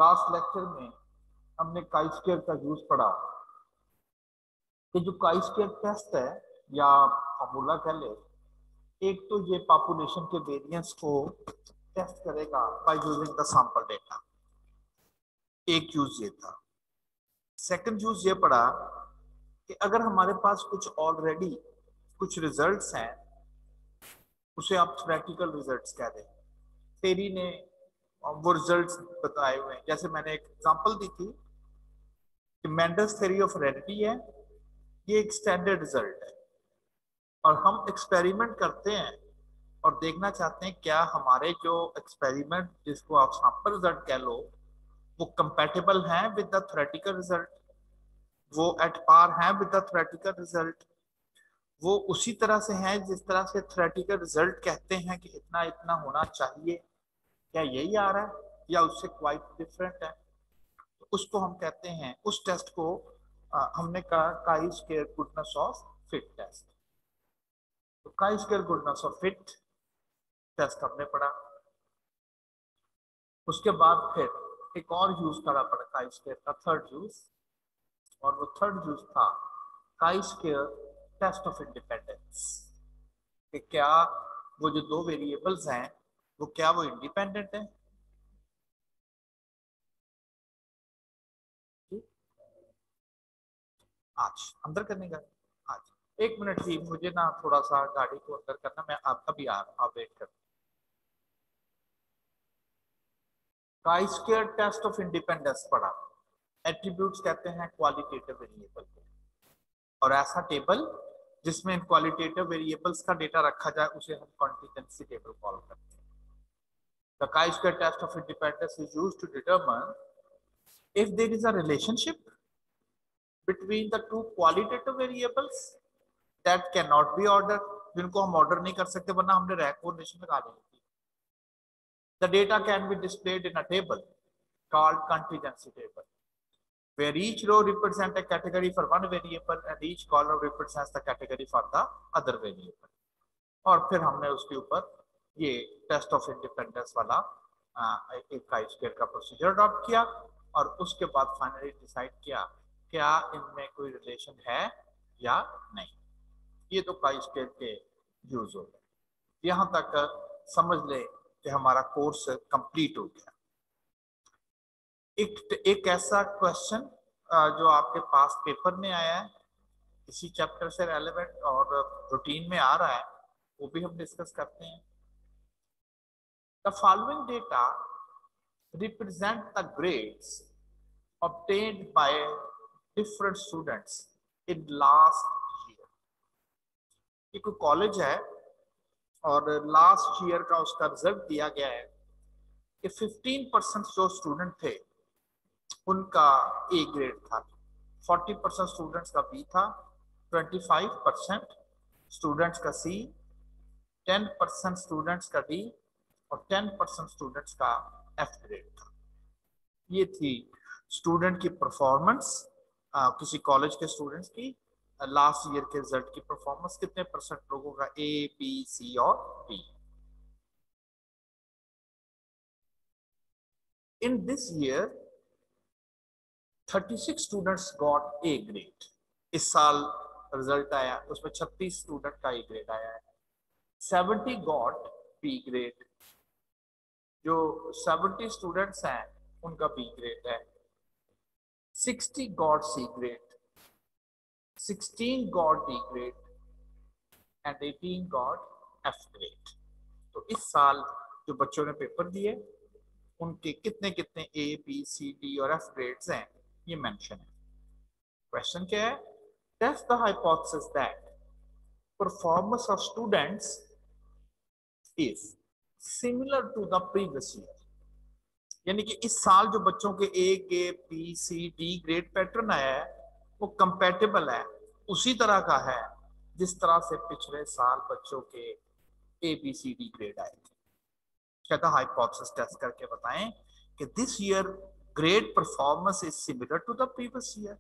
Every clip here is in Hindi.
लास्ट लेक्चर में हमने काई स्क्वायर का यूज पढ़ा कि जो काई स्क्वायर टेस्ट है या फॉर्मूला कह ले, एक तो ये पॉपुलेशन के वेरिएंस को टेस्ट करेगा by using the sample data. एक यूज ये था। सेकंड यूज ये पड़ा कि अगर हमारे पास कुछ ऑलरेडी कुछ रिजल्ट्स हैं, उसे आप थ्योरेटिकल रिजल्ट्स कह दें। थेरी ने वो रिजल्ट्स बताए हुए हैं। जैसे मैंने एक एग्जांपल दी थी कि मेंडल्स थ्योरी ऑफ हेरेडिटी है, ये एक स्टैंडर्ड रिजल्ट है और हम एक्सपेरिमेंट करते हैं और देखना चाहते हैं क्या हमारे जो एक्सपेरिमेंट, जिसको आप सैंपल रिजल्ट कह लो, वो कंपैटिबल हैं विद द थ्योरेटिकल रिजल्ट, वो एट पार हैं विद द थ्योरेटिकल रिजल्ट, वो उसी तरह से हैं जिस तरह से थ्योरेटिकल रिजल्ट कहते हैं कि इतना इतना होना चाहिए, क्या यही आ रहा है या उससे क्वाइट डिफरेंट है। तो उसको हम कहते हैं, उस टेस्ट को हमने कहा chi square goodness of fit test. तो chi square goodness of fit test हमने पढ़ा। उसके बाद फिर एक और यूज करना पड़ा काई स्क्वायर का, थर्ड यूज, और वो थर्ड यूज था काई स्क्वायर टेस्ट ऑफ इंडिपेंडेंस, कि क्या वो जो दो वेरिएबल्स हैं वो क्या वो इंडिपेंडेंट है। आज अंदर करने का, आज 1 मिनट ही मुझे ना थोड़ा सा गाड़ी को अंदर करना, मैं आपका भी आ रहा, आप वेट कर। Chi square test of independence पढ़ा। एट्रीब्यूट्स कहते हैं क्वालिटेटिव वेरिएबल को, और ऐसा टेबल जिसमें इन क्वालिटेटिव वेरिएबल्स का डेटा रखा जाए उसे हम कॉन्टिजेंसी टेबल कॉल करते हैं। The chi square test of independence is used to determine if there is a relationship between the two qualitative variables that cannot be ordered, जिनको हम ऑर्डर नहीं कर सकते वरना हमने रैंक कोरिलेशन लगा दी थी। The data can be displayed in a table called contingency table, where each row represents a category for one variable and each column represents the category for the other variable. और फिर हमने उसके ऊपर ये टेस्ट ऑफ इंडिपेंडेंस वाला एक काई स्क्वायर का प्रोसीजर अडॉप्ट किया और उसके बाद फाइनली डिसाइड किया क्या इनमें कोई रिलेशन है या नहीं। ये तो काई स्क्वायर के यूज हो गए। यहां तक समझ ले कि हमारा कोर्स कंप्लीट हो गया। एक ऐसा क्वेश्चन जो आपके पास पेपर में आया है, इसी चैप्टर से रेलेवेंट और रूटीन में आ रहा है, वो भी हम डिस्कस करते हैं। The following data represent the grades obtained by different students in last year. ये कोई कॉलेज है और लास्ट ईयर का उसका रिजल्ट दिया गया है कि 15% जो स्टूडेंट थे उनका ए ग्रेड था, 40% स्टूडेंट्स का बी था, 25% स्टूडेंट्स का सी, 10% स्टूडेंट्स का डी और 10% स्टूडेंट्स का एफ ग्रेड था। ये थी स्टूडेंट की परफॉर्मेंस, किसी कॉलेज के स्टूडेंट्स की लास्ट ईयर के रिजल्ट की परफॉर्मेंस, कितने परसेंट लोगों का ए बी सी और D. In this year 36 students got A grade. इस साल रिजल्ट आया उसमें 36 स्टूडेंट का ए ग्रेड आया है। 70 गॉट बी ग्रेड, जो 70 स्टूडेंट्स हैं उनका बी ग्रेड है। 60 got C grade, 16 got D grade and 18 got F grade. तो इस साल जो बच्चों ने पेपर दिए उनके कितने कितने ए बी सी डी और एफ ग्रेड्स हैं ये मेंशन है। क्वेश्चन क्या है? Test the hypothesis that performance of students is similar to the previous year. यानी कि इस साल जो बच्चों के ए के B C D grade pattern आया है वो कंपैटिबल है, उसी तरह का है जिस तरह से पिछले साल बच्चों के A B C D grade आए थे। कहता हाइपोथेसिस टेस्ट करके बताएं कि this year grade performance is similar to the previous year.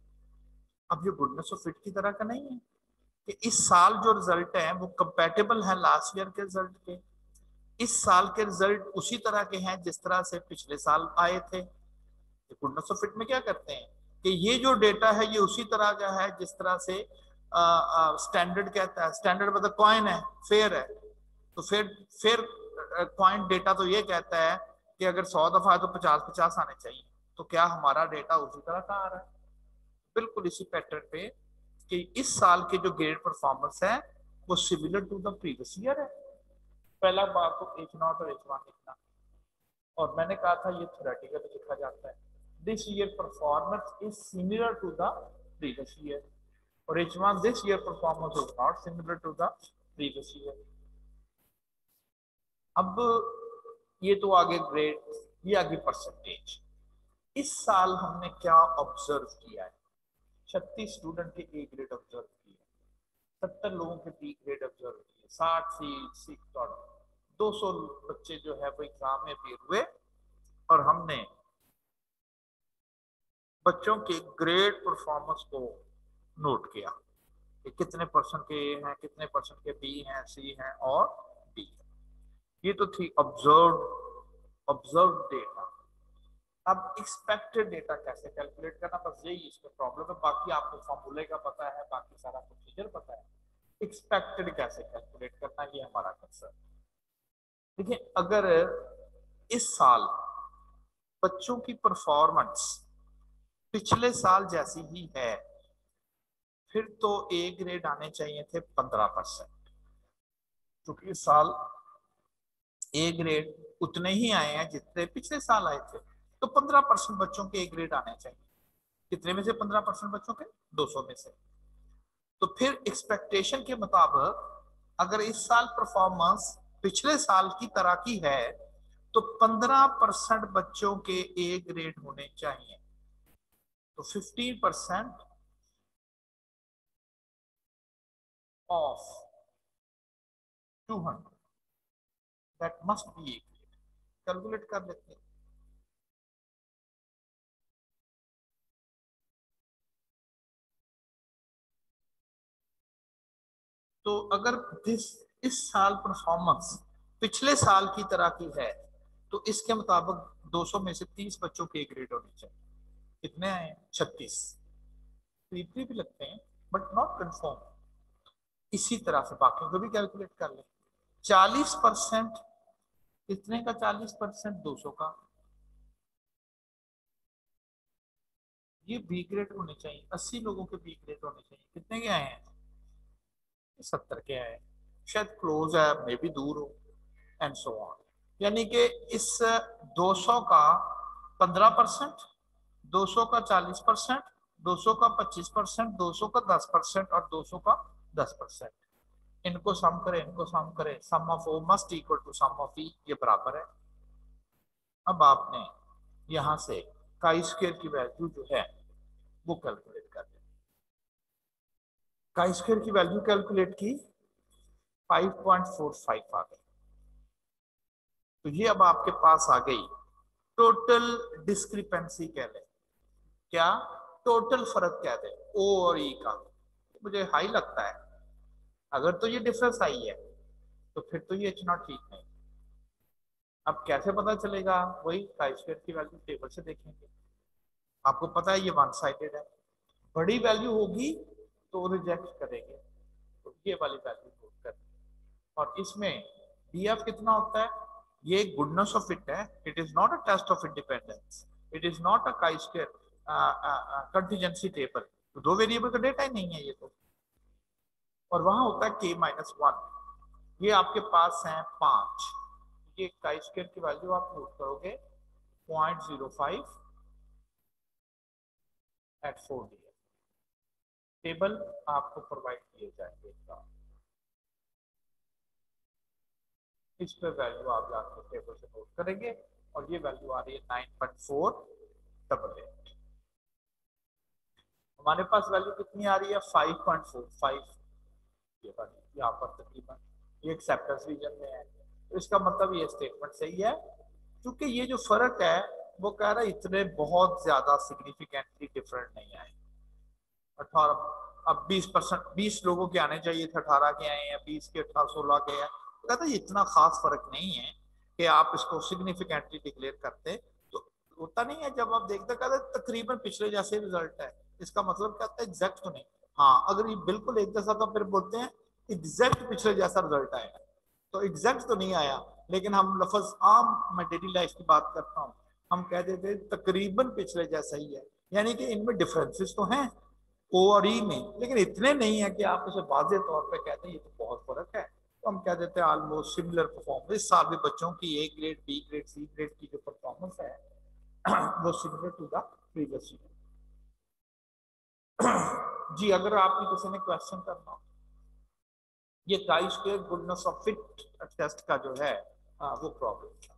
अब ये गुडनेस ऑफ फिट की तरह का नहीं है कि इस साल जो रिजल्ट है वो कंपैटिबल है लास्ट ईयर के रिजल्ट के, इस साल के रिजल्ट उसी तरह के हैं जिस तरह से पिछले साल आए थे। गुडनेस ऑफ फिट में क्या करते हैं कि ये जो डेटा है ये उसी तरह का है जिस तरह से स्टैंडर्ड कहता है। स्टैंडर्ड मतलब कॉइन है, फेयर है, तो फेयर कॉइन डेटा तो ये कहता है कि अगर 100 दफा है तो 50-50 आने चाहिए। तो क्या हमारा डेटा उसी तरह का आ रहा है? बिल्कुल इसी पैटर्न पे कि इस साल के जो ग्रेड परफॉर्मेंस है वो similar to the previous year है। पहला बात तो H0 और H1 लिखना, और मैंने कहा था ये थ्योरेटिकल लिखा जाता है। This year performance is similar to the previous year, और H1 this year performance is not similar to the previous year. अब ये तो आगे ग्रेड, ये आगे परसेंटेज। इस साल हमने क्या ऑब्जर्व किया है? 36 स्टूडेंट के ए ग्रेड ऑब्जर्व किए, 70 लोगों के बी ग्रेड ऑब्जर्व किए, 60 और 200 बच्चे जो है वो एग्जाम में अपीयर हुए, और हमने बच्चों के ग्रेड परफॉर्मेंस को नोट किया कि कितने परसेंट के ए हैं, कितने परसेंट के बी हैं, सी हैं और डी हैं। ये तो थी ऑब्जर्व डेटा। अब एक्सपेक्टेड डेटा कैसे कैलकुलेट करना, बस यही इसमें प्रॉब्लम है। बाकी आपको फॉर्मूले का पता है, बाकी सारा प्रोसीजर पता है, एक्सपेक्टेड कैसे कैलकुलेट करना ये हमारा कंसर्न। देखिए, अगर इस साल बच्चों की परफॉर्मेंस पिछले साल जैसी ही है, फिर तो ए ग्रेड आने चाहिए थे 15%, क्योंकि इस साल ए ग्रेड उतने ही आए हैं जितने पिछले साल आए थे, तो 15% बच्चों के ए ग्रेड आने चाहिए। कितने में से 15% बच्चों के? 200 में से। तो फिर एक्सपेक्टेशन के मुताबिक अगर इस साल परफॉर्मेंस पिछले साल की तरह की है तो 15% बच्चों के ए ग्रेड होने चाहिए। तो 15% of 200 that must be A grade. Calculate कर लेते हैं। तो अगर इस साल परफॉर्मेंस पिछले साल की तरह की है तो इसके मुताबिक 200 में से 30 बच्चों के ग्रेड होने चाहिए। कितने आए? 36। तो भी लगते हैं बट नॉट कंफर्म। इसी तरह से बाकी को भी कैलकुलेट कर ले। 40% कितने का? 40% 200 का, ये बी ग्रेड होने चाहिए। 80 लोगों के बी ग्रेड होने चाहिए। कितने के आए हैं? 70 के आए। शायद क्लोज है, मे भी दूर हो, एंड सो ऑन। यानी कि इस 200 का 15%, 200 का 40%, 200 का 25%, 200 का 10% और 200 का 10%। इनको सम करें, इनको सम करें, sum of O must equal to sum of E, ये बराबर है। अब आपने यहां से काई स्क्वायर की वैल्यू जो है वो कैलकुलेट कर ली। काई स्क्वायर की वैल्यू कैलकुलेट की, 5.45 आ गई। तो ये अब आपके पास आ गई टोटल डिस्क्रिपेंसी कह ले, क्या टोटल फर्क कह दे ओ और ई का। मुझे हाई लगता है। अगर तो ये डिफरेंस आई है तो फिर तो ये इतना ठीक नहीं। अब कैसे पता चलेगा? वही काई स्क्वायर की वैल्यू टेबल से देखेंगे। आपको पता है ये वन साइडेड है, बड़ी वैल्यू होगी तो रिजेक्ट करेंगे, तो ये वाली वैल्यू पुट कर। और इसमें डीएफ कितना होता है? ये गुडनेस ऑफ फिट है। It is not a test of independence, it is not a chi square contingency table. तो दो वेरिएबल का डेटा ही नहीं है ये तो। और वहां होता है k-1। ये आपके पास है 5। ये काई स्क्वायर की वैल्यू आप नोट करोगे 0.05 एट 4 डी। टेबल आपको प्रोवाइड किए जाएंगे। इस पे वैल्यू आप जाके टेबल से नोट करेंगे, और ये वैल्यू आ रही है 9.488। हमारे पास वैल्यू कितनी आ रही है? 5.45। ये वाली यहाँ पर तकरीबन ये एक्सेप्टेंस रीजन में है। तो इसका मतलब ये स्टेटमेंट सही है, क्योंकि ये जो फर्क है वो कह रहा है इतने बहुत ज्यादा सिग्निफिकेंटली डिफरेंट नहीं आए। 18, अब 20%, 20 लोगों के आने चाहिए थे, 18 के आए हैं, 20 के 18, 16 के हैं। कहता है इतना खास फर्क नहीं है कि आप इसको सिग्निफिकेंटली डिक्लेयर करते। तो होता नहीं है जब आप देखते कहते तकरीबन पिछले जैसे रिजल्ट है, इसका मतलब क्या होता है एग्जैक्ट तो नहीं। हाँ अगर ये बिल्कुल एक जैसा तो फिर बोलते हैं एग्जैक्ट पिछले जैसा रिजल्ट आया, तो एग्जैक्ट तो नहीं आया, लेकिन हम लफ्ज आम मैं डेली लाइफ की बात करता हूँ, हम कह देते तकरीबन पिछले जैसा ही है, यानी कि इनमें डिफरेंसेस तो हैं ओ और ई में, लेकिन इतने नहीं है कि आप उसे वाजे तौर पे कहते हैं ये तो बहुत फर्क है। तो हम कह देते हैं ऑलमोस्ट सिमिलर परफॉर्मेंस। इस साल भी बच्चों की A grade B grade C grade की जो परफॉर्मेंस है वो similar to the previous year. जी अगर आपकी किसी ने क्वेश्चन करना हो, ये chi square goodness of fit test का जो है वो प्रॉब्लम था।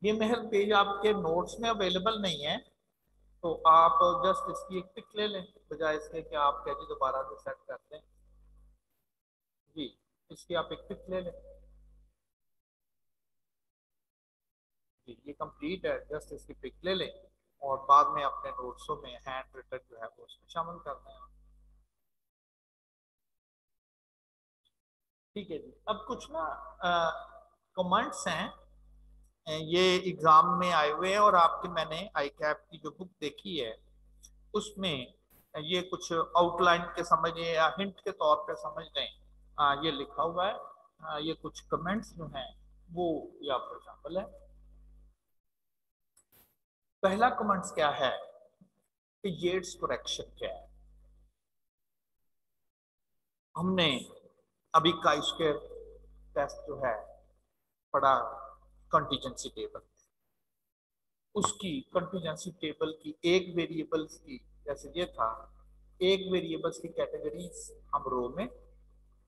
ये महल पेज आपके नोट्स में अवेलेबल नहीं है, तो आप जस्ट इसकी एक पिक ले लें बजाय इसके कि आप कह दोबारा से सेट कर दें। जी इसकी आप एक पिक ले लें। जी ये कंप्लीट है, जस्ट इसकी पिक ले लें और बाद में अपने नोट्सों में हैंड रिटन जो है वो उसमें शामिल कर दें। ठीक है जी। अब कुछ ना कमेंट्स हैं, ये एग्जाम में आए हुए हैं और आपके मैंने आई कैप की जो बुक देखी है उसमें ये कुछ आउटलाइन के समझ या हिंट के तौर पे समझ लें, ये लिखा हुआ है। ये कुछ कमेंट्स जो हैं वो यहाँ पर शामिल है। पहला कमेंट्स क्या है कि येट्स करेक्शन क्या है। हमने अभी काई स्क्वायर टेस्ट जो है पढ़ा कंटीजेंसी टेबल, उसकी कंटीजेंसी टेबल की एक वेरिएबल्स की, जैसे ये था एक वेरिएबल्स की कैटेगरीज हम रो में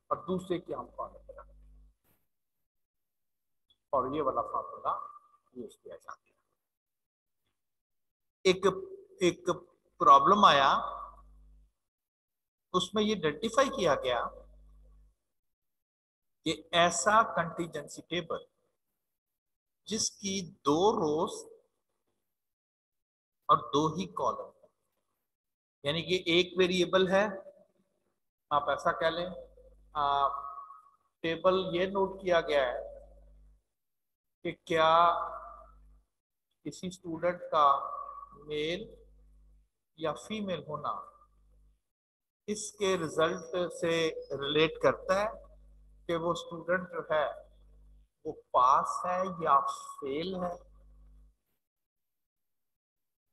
और दूसरे की हम कॉलम में रखते हैं और ये वाला फार्मूला यूज किया जाता है। एक एक प्रॉब्लम आया, उसमें ये आइडेंटिफाई किया गया कि ऐसा कंटीजेंसी टेबल जिसकी दो रोज और दो ही कॉलम, यानी कि एक वेरिएबल है, आप ऐसा कह लें टेबल ये नोट किया गया है कि क्या किसी स्टूडेंट का मेल या फीमेल होना इसके रिजल्ट से रिलेट करता है कि वो स्टूडेंट जो है वो पास है या फेल है।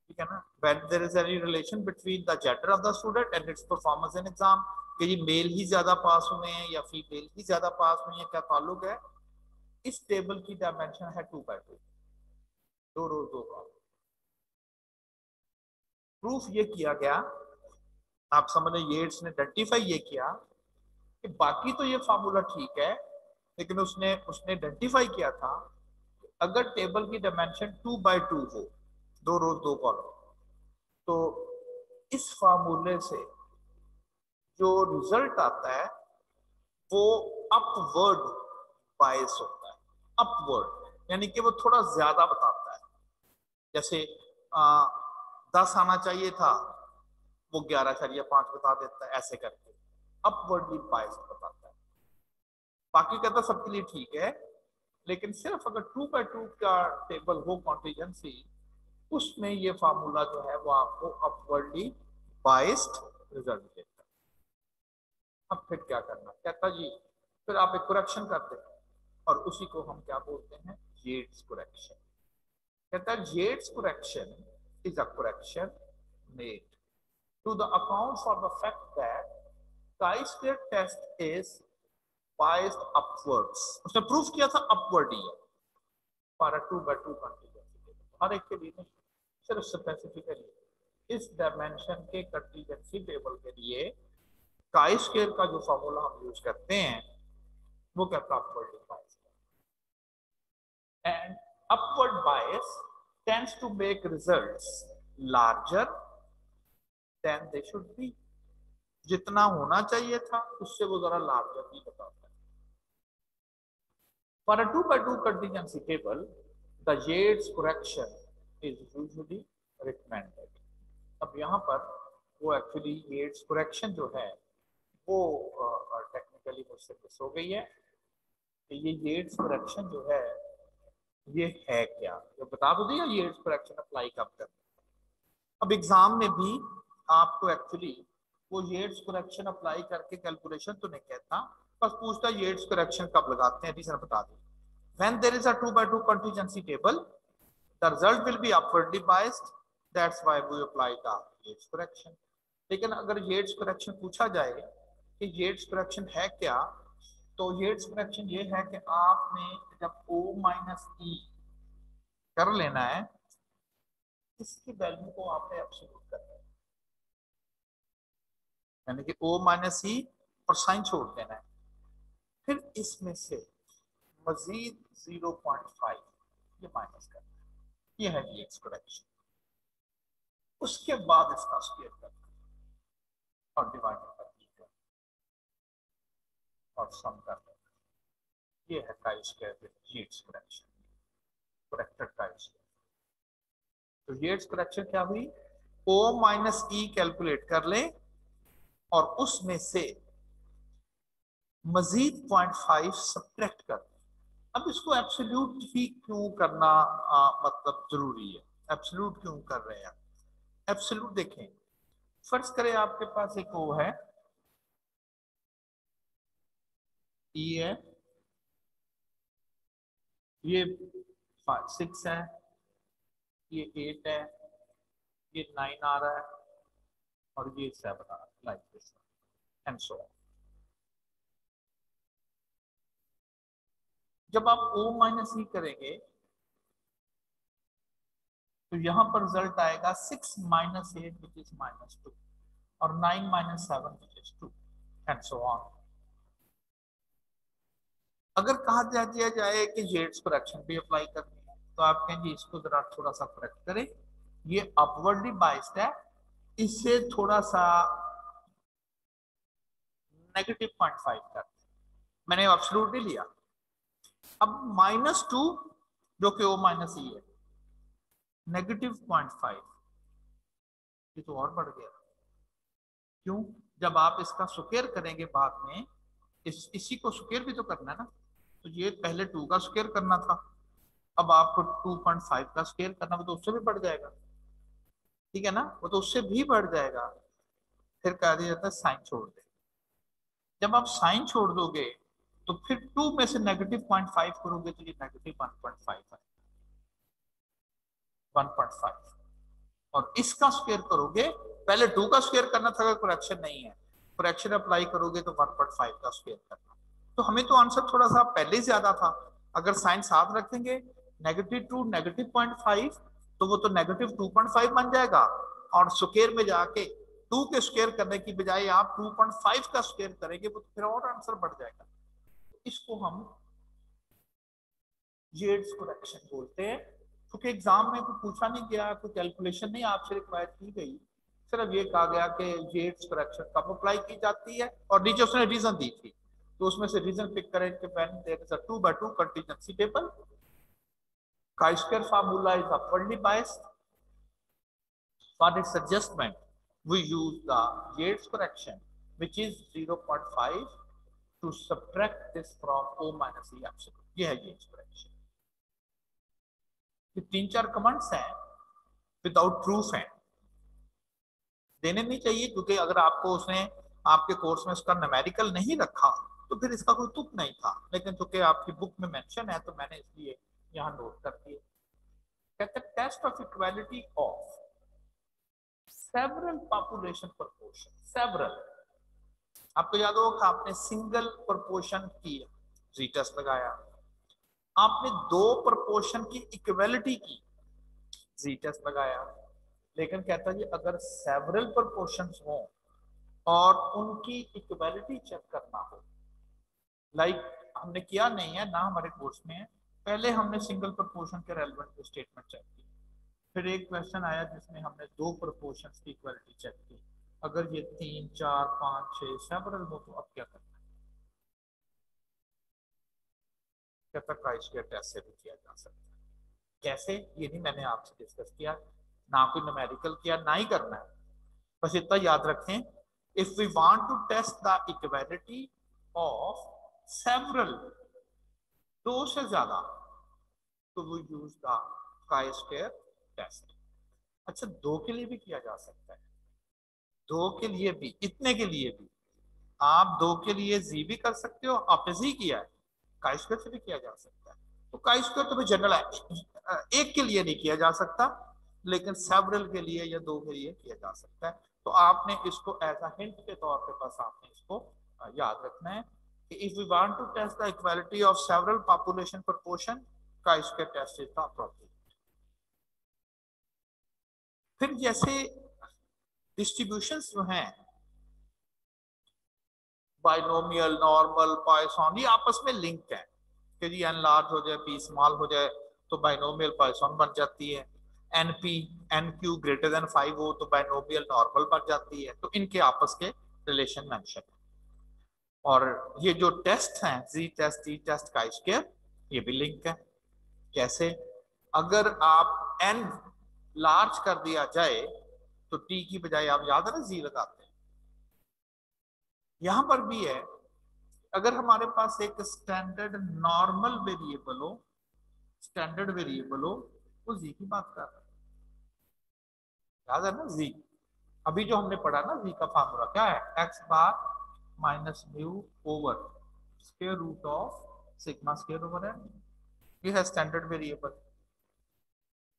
ठीक है ना, when there is any relation between the gender of the student and its performance in exam, कि जी मेल ही ज्यादा पास हुए हैं या फीमेल ही ज्यादा पास हुई है, क्या ताल्लुक है। इस टेबल की डायमेंशन है 2x2, दो रोज दो कॉलम। प्रूफ ये किया गया, आप समझ लें येट्स ने आइडेंटिफाई ये किया कि बाकी तो ये फार्मूला ठीक है, लेकिन उसने उसने आइडेंटिफाई किया था कि अगर टेबल की डायमेंशन 2x2 हो, दो रोज दो कॉलम, तो इस फार्मूले से जो रिजल्ट आता है वो अपवर्ड बायस होता है। अपवर्ड यानी कि वो थोड़ा ज्यादा बताता है, जैसे 10 आना चाहिए था वो 11.5 बता देता है, ऐसे करके अपवर्डली बायस बताता है। बाकी कहता सबके लिए ठीक है, लेकिन सिर्फ अगर 2x2 का टेबल हो कॉन्टीजेंसी, उसमें ये फार्मूला जो है वो आपको अपवर्डली बायस्ड रिजल्ट देता है। अब फिर क्या करना, कहता जी फिर आप एक करेक्शन करते हैं और उसी को हम क्या बोलते हैं, येट्स करेक्शन। कहता है Yates correction is a correction made to the account for the fact that chi-square test is biased upwards. उसने प्रूफ किया था अपवर्ड ही है फॉर अ 2x2 कंटीजेंसी, हर एक के लिए नहीं, सिर्फ स्पेसिफिकली इस डायमेंशन के कंटीजेंसी टेबल के लिए काई स्क्वायर का जो फॉर्मूला हम यूज करते हैं वो कहता है upward bias. And upward bias tends to make results larger than they should be. जितना होना चाहिए था उससे वो जरा लार्जर ही बताता है। For a 2x2 contingency table the Yates correction is usually recommended। अब यहाँ पर वो एक्चुअली येट्स करेक्शन जो है वो टेक्निकल टेक्निकली मुझसे मिस हो गई है कि ये येट्स करेक्शन जो है ये है क्या, तो बता दो दिया येट्स करेक्शन अप्लाई कब करना। अब एग्जाम में भी आपको एक्चुअली वो येट्स करेक्शन अप्लाई करके कैलकुलेशन तो नहीं कहता, बस पूछता येट्स करेक्शन कब लगाते हैं, रीजन बता दी। When there is a 2 by 2 contingency table the result will be upwardly biased, that's why we apply the Yates correction. लेकिन अगर येट्स करेक्शन पूछा जाए कि येट्स करेक्शन है क्या, तो येट्स करेक्शन ये है कि आपने जब O माइनस ई कर लेना है, इसकी वैल्यू को आपने एब्सोल्यूट करना है, यानी कि O माइनस ई और साइन छोड़ देना है, फिर इसमें से मजीद 0.5 ये माइनस करना है, ये है येट्स करेक्शन। उसके बाद इसका स्क्वायर करना और डिवाइड कर और सम कर देना, ये है chi square with Yates correction, corrected chi square. तो येट्स करेक्शन क्या हुई, O माइनस ई कैलकुलेट कर लें और उसमें से मजीद 0.5 सब्ट्रैक्ट कर दें। अब इसको एब्सोल्यूट ही क्यों करना मतलब जरूरी है, एब्सोल्यूट क्यों कर रहे हैं? एब्सोल्यूट देखें, फर्ज करें आपके पास एक O है, E है, ये 6 है, ये 8 है, ये 9 आ रहा है और ये 7 आ रहा है, like this and so on. जब आप O माइनस ई करेंगे तो यहां पर रिजल्ट आएगा 6 माइनस 8 विच इज -2 और 9 minus 7 which is 2 and so on. अगर कहा दिया जाए कि येट्स करेक्शन भी अप्लाई करनी है, तो आप कहेंगे इसको जरा थोड़ा सा करेक्ट करें, ये अपवर्डली बाइस्ड है, इससे थोड़ा सा नेगेटिव 0.5 कर, मैंने एब्सोल्यूट नहीं लिया। अब -2 जो कि O माइनस ई है, नेगेटिव 0.5, ये तो और बढ़ गया। क्यों? जब आप इसका स्क्वायर करेंगे बाद में, इसी को स्क्वायर भी तो करना है ना, तो ये पहले 2 का स्क्वायर करना था, अब आपको 2.5 का स्क्वायर करना, वो तो उससे भी बढ़ जाएगा, ठीक है ना, वो तो उससे भी बढ़ जाएगा। फिर कह दिया जाता है साइन छोड़ दे। जब आप साइन छोड़ दोगे तो फिर 2 में से नेगेटिव 0.5 करोगे तो ये नेगेटिव 1.5 है, 1.5, और इसका स्क्वायर करोगे, पहले 2 का स्क्वायर करना था, अगर करेक्शन नहीं है, करेक्शन अप्लाई करोगे तो 1.5 का स्क्वायर करना। तो हमें तो आंसर थोड़ा सा पहले ही ज्यादा था, अगर साइन साथ रखेंगे -2 -0.5 तो वो तो -2.5 बन जाएगा, और स्क्वायर में जाके 2 के स्क्वायर करने की बजाय आप 2.5 का स्क्वायर करेंगे, वो तो फिर और आंसर बढ़ जाएगा। इसको हम येट्स करेक्शन बोलते हैं, क्योंकि एग्जाम में कोई पूछा नहीं गया, कोई कैलकुलेशन नहीं आपसे रिक्वायर की गई, सिर्फ ये कहा गया कि येट्स करेक्शन कब अप्लाई की जाती है, और नीचे उसने रीजन दी थी, तो उसमें से रीजन पिक करें कि when there is a 2 by 2 contingency table, chi-square formula is upwardly biased, for its adjustment we use the Yates correction which is 0.5 to subtract this from O minus E absolute, ये है Yates correction। ये 3-4 कमेंट्स हैं विदाउट प्रूफ हैं, देने नहीं चाहिए, क्योंकि अगर आपको उसने आपके कोर्स में उसका न्यूमेरिकल नहीं रखा तो फिर इसका कोई तुक नहीं था, लेकिन चूंकि आपकी बुक में मेंशन है तो मैंने इसलिए यहाँ नोट कर दिए। कहते हैं test of equality of several population proportion, several, आपको याद होगा आपने सिंगल प्रोपोर्शन की जी टेस्ट लगाया, आपने 2 प्रोपोर्शन की इक्वालिटी की जी टेस्ट लगाया, लेकिन कहता है अगर सेवरल प्रोपोर्शंस हो और उनकी इक्वालिटी चेक करना हो, लाइक हमने किया नहीं है ना हमारे कोर्स में, पहले हमने सिंगल प्रोपोर्शन के रेलेवेंट स्टेटमेंट चेक की, फिर एक क्वेश्चन आया जिसमें हमने 2 प्रोपोर्शंस की इक्वालिटी चेक की, अगर ये 3 4 5 6 सेवरल हो तो अब क्या करना है, कहता chi-square टेस्ट से भी किया जा सकता है। कैसे, ये नहीं मैंने आपसे डिस्कस किया, ना कोई न्यूमेरिकल किया, ना ही करना है, बस इतना याद रखें, if we want to test the equality of several, दो से ज्यादा, तो वो use the chi square test. अच्छा, दो के लिए भी किया जा सकता है, दो के लिए भी, इतने के लिए भी आप दो के लिए जी भी कर सकते हो, आपने जी किया है, काई स्क्वायर से भी किया जा सकता है। तो काई स्क्वायर तो जनरल है, एक के लिए नहीं किया जा सकता, लेकिन सेवरल के लिए या दो के लिए किया जा सकता है। तो आपने इसको एज अ हिंट के तौर पे बस आपने इसको याद रखना है कि if we want to test the equality of several population proportion, chi square test is the appropriate. फिर जैसे डिस्ट्रीब्यूशंस जो हैं, बाइनोमियल, नॉर्मल, पॉइसन, ये आपस में लिंक है कि जी एन लार्ज हो जाए, पी स्मॉल हो जाए तो बाइनोमियल पॉइसन बन जाती है, n p, n q greater than 5 हो तो बाइनोमियल नॉर्मल बन जाती है। तो इनके आपस के रिलेशन मेंशन है। और ये जो टेस्ट हैं, G test, T test, chi square, ये भी लिंक है। कैसे? अगर आप एन लार्ज कर दिया जाए तो टी की बजाय आप याद है ना जी लगाते हैं, यहां पर भी है। अगर हमारे पास एक स्टैंडर्ड नॉर्मल वेरिएबल हो, स्टैंडर्ड वेरिएबल हो, वो जी की बात कर रहे हैं, याद है ना जी। अभी जो हमने पढ़ा ना जी का फार्मूला क्या है, x bar minus mu over square root of sigma square over n, ये है स्टैंडर्ड वेरिएबल।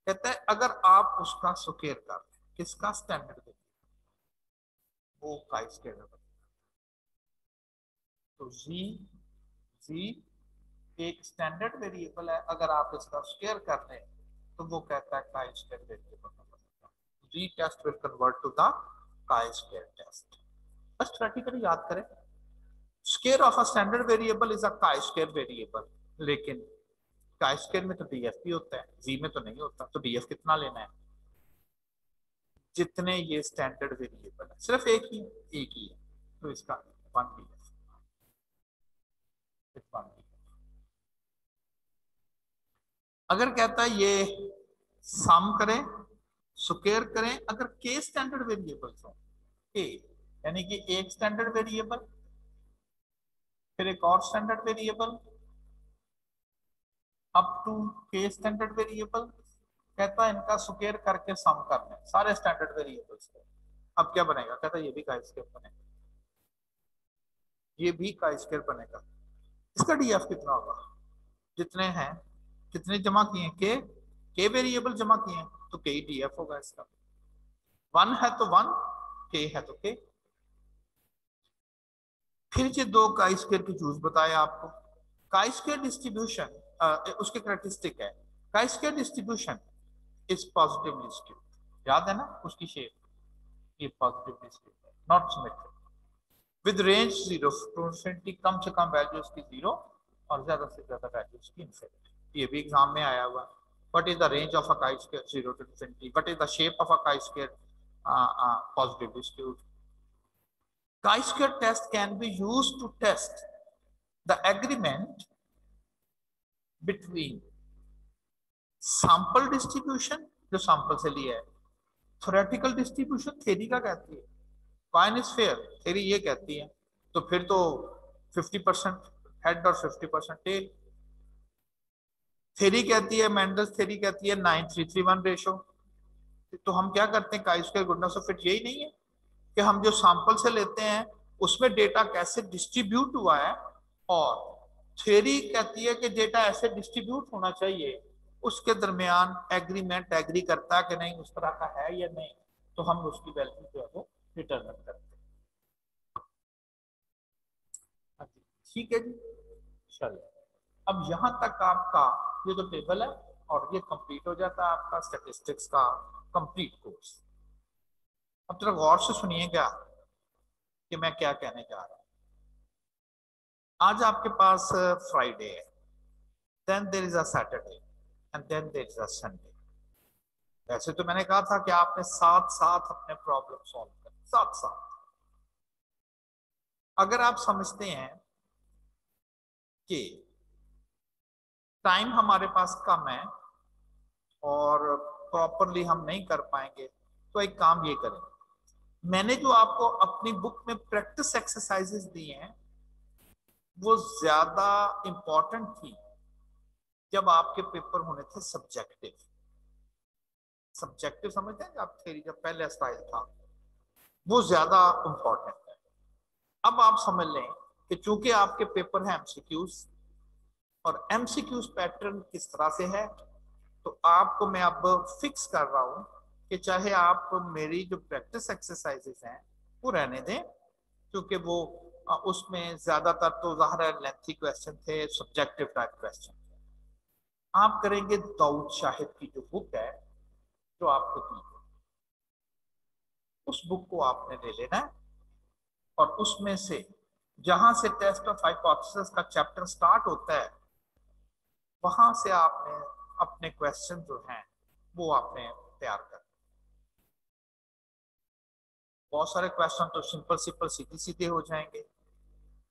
कहते हैं अगर आप उसका स्क्वायर कर दें, किसका, स्टैंडर्ड वेरिएबल, वो का स्क्वायर। तो जी, जी एक स्टैंडर्ड वेरिएबल है, अगर आप इसका स्क्वायर कर लें तो वो कहता है काई स्क्वायर वेरिएबल में बदलता। G test will convert to the chi square test. बस प्रैक्टिकली याद करें, square of a standard variable is a chi square variable, लेकिन काई स्क्वायर में तो डीएफ भी होता है, जी में तो नहीं होता। तो डीएफ कितना लेना है, जितने ये स्टैंडर्ड वेरिएबल है, सिर्फ एक ही है, तो इसका 1 डीएफ, 1 डीएफ। अगर कहता है ये सम करें, स्क्वायर करें, अगर के स्टैंडर्ड वेरिएबल्स हो, के यानी कि एक स्टैंडर्ड वेरिएबल, फिर एक और स्टैंडर्ड वेरिएबल, अप टू के स्टैंडर्ड वेरिएबल, कहता है इनका स्क्वायर करके सम कर लें सारे स्टैंडर्ड वेरिएबल्स को। अब क्या बनेगा, कहता है ये भी का स्क्वायर बनेगा, ये भी का स्क्वायर बनेगा। इसका डीएफ कितना होगा, जितने हैं, कितने जमा किए, के वेरिएबल जमा किए, तो के डीएफ होगा इसका। 1 है तो 1, के है तो के। फिर ये दो काई स्क्वायर की चूज बताया आपको। काई स्क्वायर डिस्ट्रीब्यूशन उसके कैरेक्टरिस्टिक है, chi square distribution is positively skewed, याद है ना उसकी शेप, ये पॉजिटिवली स्क्यूड है, नॉट सिमेट्रिक, विद रेंज 0% कम से कम वैल्यू उसकी 0 और ज्यादा से ज्यादा वैल्यू उसकी इनफिनिटी। ये भी एग्जाम में आया हुआ। What is the range of a chi square 0 to infinity, what is the shape of a chi square positively skewed. Chi-square test can be used to test the agreement between sample distribution, जो sample से लिया है, theoretical distribution theory का कहती है, coin is fair theory ये कहती है, तो फिर तो 50% head और 50% tail। theory कहती है, Mendel's theory कहती है 9331 रेशो। तो हम क्या करते हैं, काई स्क्वायर गुडनेस ऑफ फिट यही नहीं है कि हम जो सैंपल से लेते हैं उसमें डेटा कैसे डिस्ट्रीब्यूट हुआ है, और थ्योरी कहती है कि डेटा ऐसे डिस्ट्रीब्यूट होना चाहिए, उसके दरमियान एग्रीमेंट एग्री करता है कि नहीं उस तरह का है या नहीं, तो हम उसकी वैल्यू जो है वो डिटरमिन करते हैं। ठीक है जी, चलिए अब यहां तक आपका ये जो टेबल है और ये कंप्लीट हो जाता है आपका स्टैटिस्टिक्स का कंप्लीट कोर्स। अब जरा गौर से सुनिएगा कि मैं क्या कहने जा रहा हूं। आज आपके पास फ्राइडे है, then there is a Saturday and then there is a Sunday. वैसे तो मैंने कहा था कि आपने साथ साथ अपने प्रॉब्लम सॉल्व कर, साथ साथ। अगर आप समझते हैं कि टाइम हमारे पास कम है और प्रॉपरली हम नहीं कर पाएंगे, तो एक काम ये करें, मैंने जो आपको अपनी बुक में प्रैक्टिस एक्सरसाइजेस दी हैं वो ज्यादा इंपॉर्टेंट थी जब आपके पेपर होने थे सब्जेक्टिव। सब्जेक्टिव समझते हैं आप, थ्योरी जब पहले स्टाइल था वो ज्यादा इंपॉर्टेंट है। अब आप समझ लें कि चूंकि आपके पेपर है एमसीक्यूज, और एमसीक्यूज पैटर्न किस तरह से है, तो आपको मैं अब फिक्स कर रहा हूं कि चाहे आप मेरी जो प्रैक्टिस एक्सरसाइजेस हैं वो रहने दें, क्योंकि वो उसमें ज्यादातर तो ज़ाहिर है लेंथी क्वेश्चन थे, सब्जेक्टिव टाइप क्वेश्चन। आप करेंगे दाऊद शाहिद की जो बुक है जो आपको दी है, उस बुक को आपने ले लेना है, और उसमें से जहां से टेस्ट ऑफ हाइपोथेसिस का चैप्टर स्टार्ट होता है वहां से आपने अपने क्वेश्चन जो हैं वो आपने तैयार कर। बहुत सारे क्वेश्चन तो सिंपल सिंपल सीधे सीधे हो जाएंगे,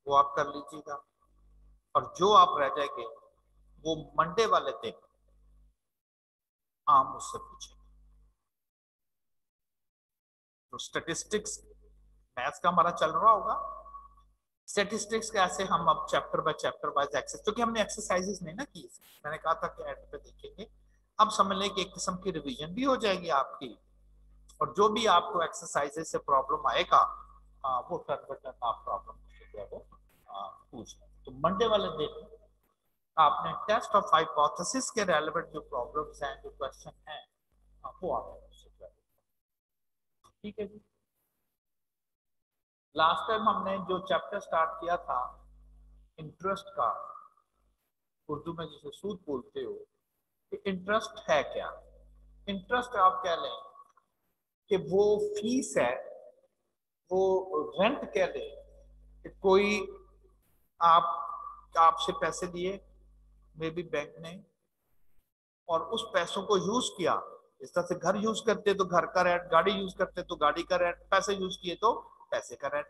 वो आप कर लीजिएगा, और जो आप रह जाएंगे वो मंडे वाले दिन आप मुझसे पूछेंगे। तो स्टेटिस्टिक्स मैथ्स का हमारा चल रहा होगा, स्टेटिस्टिक्स कैसे हम अब chapter by chapter wise access, क्योंकि हमने एक्सरसाइजेस नहीं ना की, मैंने कहा था कि एंड पे देखेंगे। अब समझ लें कि एक किस्म की रिवीजन भी हो जाएगी आपकी, और जो भी आपको एक्सरसाइजेस से प्रॉब्लम आएगा वो टर्न बाय टर्न आप प्रॉब्लम जो है वो पूछ लें। तो मंडे वाले दिन आपने टेस्ट ऑफ हाइपोथेसिस के रेलेवेंट जो प्रॉब्लम्स हैं, जो क्वेश्चन हैं, वो आपने उससे करें। ठीक है जी। लास्ट टाइम हमने जो चैप्टर स्टार्ट किया था इंटरेस्ट का, उर्दू में जिसे सूद बोलते हो, कि इंटरेस्ट है क्या। इंटरेस्ट आप कह लें कि वो फीस है, वो रेंट कह लें कि कोई आपसे पैसे लिए मे बी बैंक ने, और उस पैसों को यूज किया, इस तरह से घर यूज करते तो घर का रेंट, गाड़ी यूज करते तो गाड़ी का रेंट, पैसे यूज किए तो पैसे का रेंट,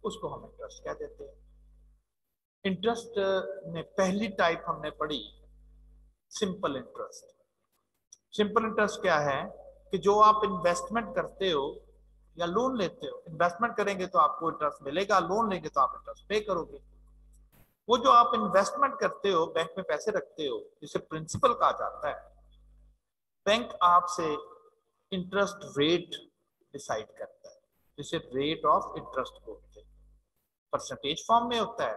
उसको हम इंटरेस्ट कह देते हैं। इंटरेस्ट में पहली टाइप हमने पढ़ी सिंपल इंटरेस्ट। सिंपल इंटरेस्ट क्या है कि जो आप इन्वेस्टमेंट करते हो या लोन लेते हो, इन्वेस्टमेंट करेंगे तो आपको इंटरेस्ट मिलेगा, लोन लेंगे तो आप इंटरेस्ट पे करोगे। वो जो आप इन्वेस्टमेंट करते हो, बैंक में पैसे रखते हो, जिसे प्रिंसिपल कहा जाता है, बैंक आपसे इंटरेस्ट रेट डिसाइड करता है, जिसे रेट ऑफ इंटरेस्ट बोलते हैं। परसेंटेज फॉर्म में होता है,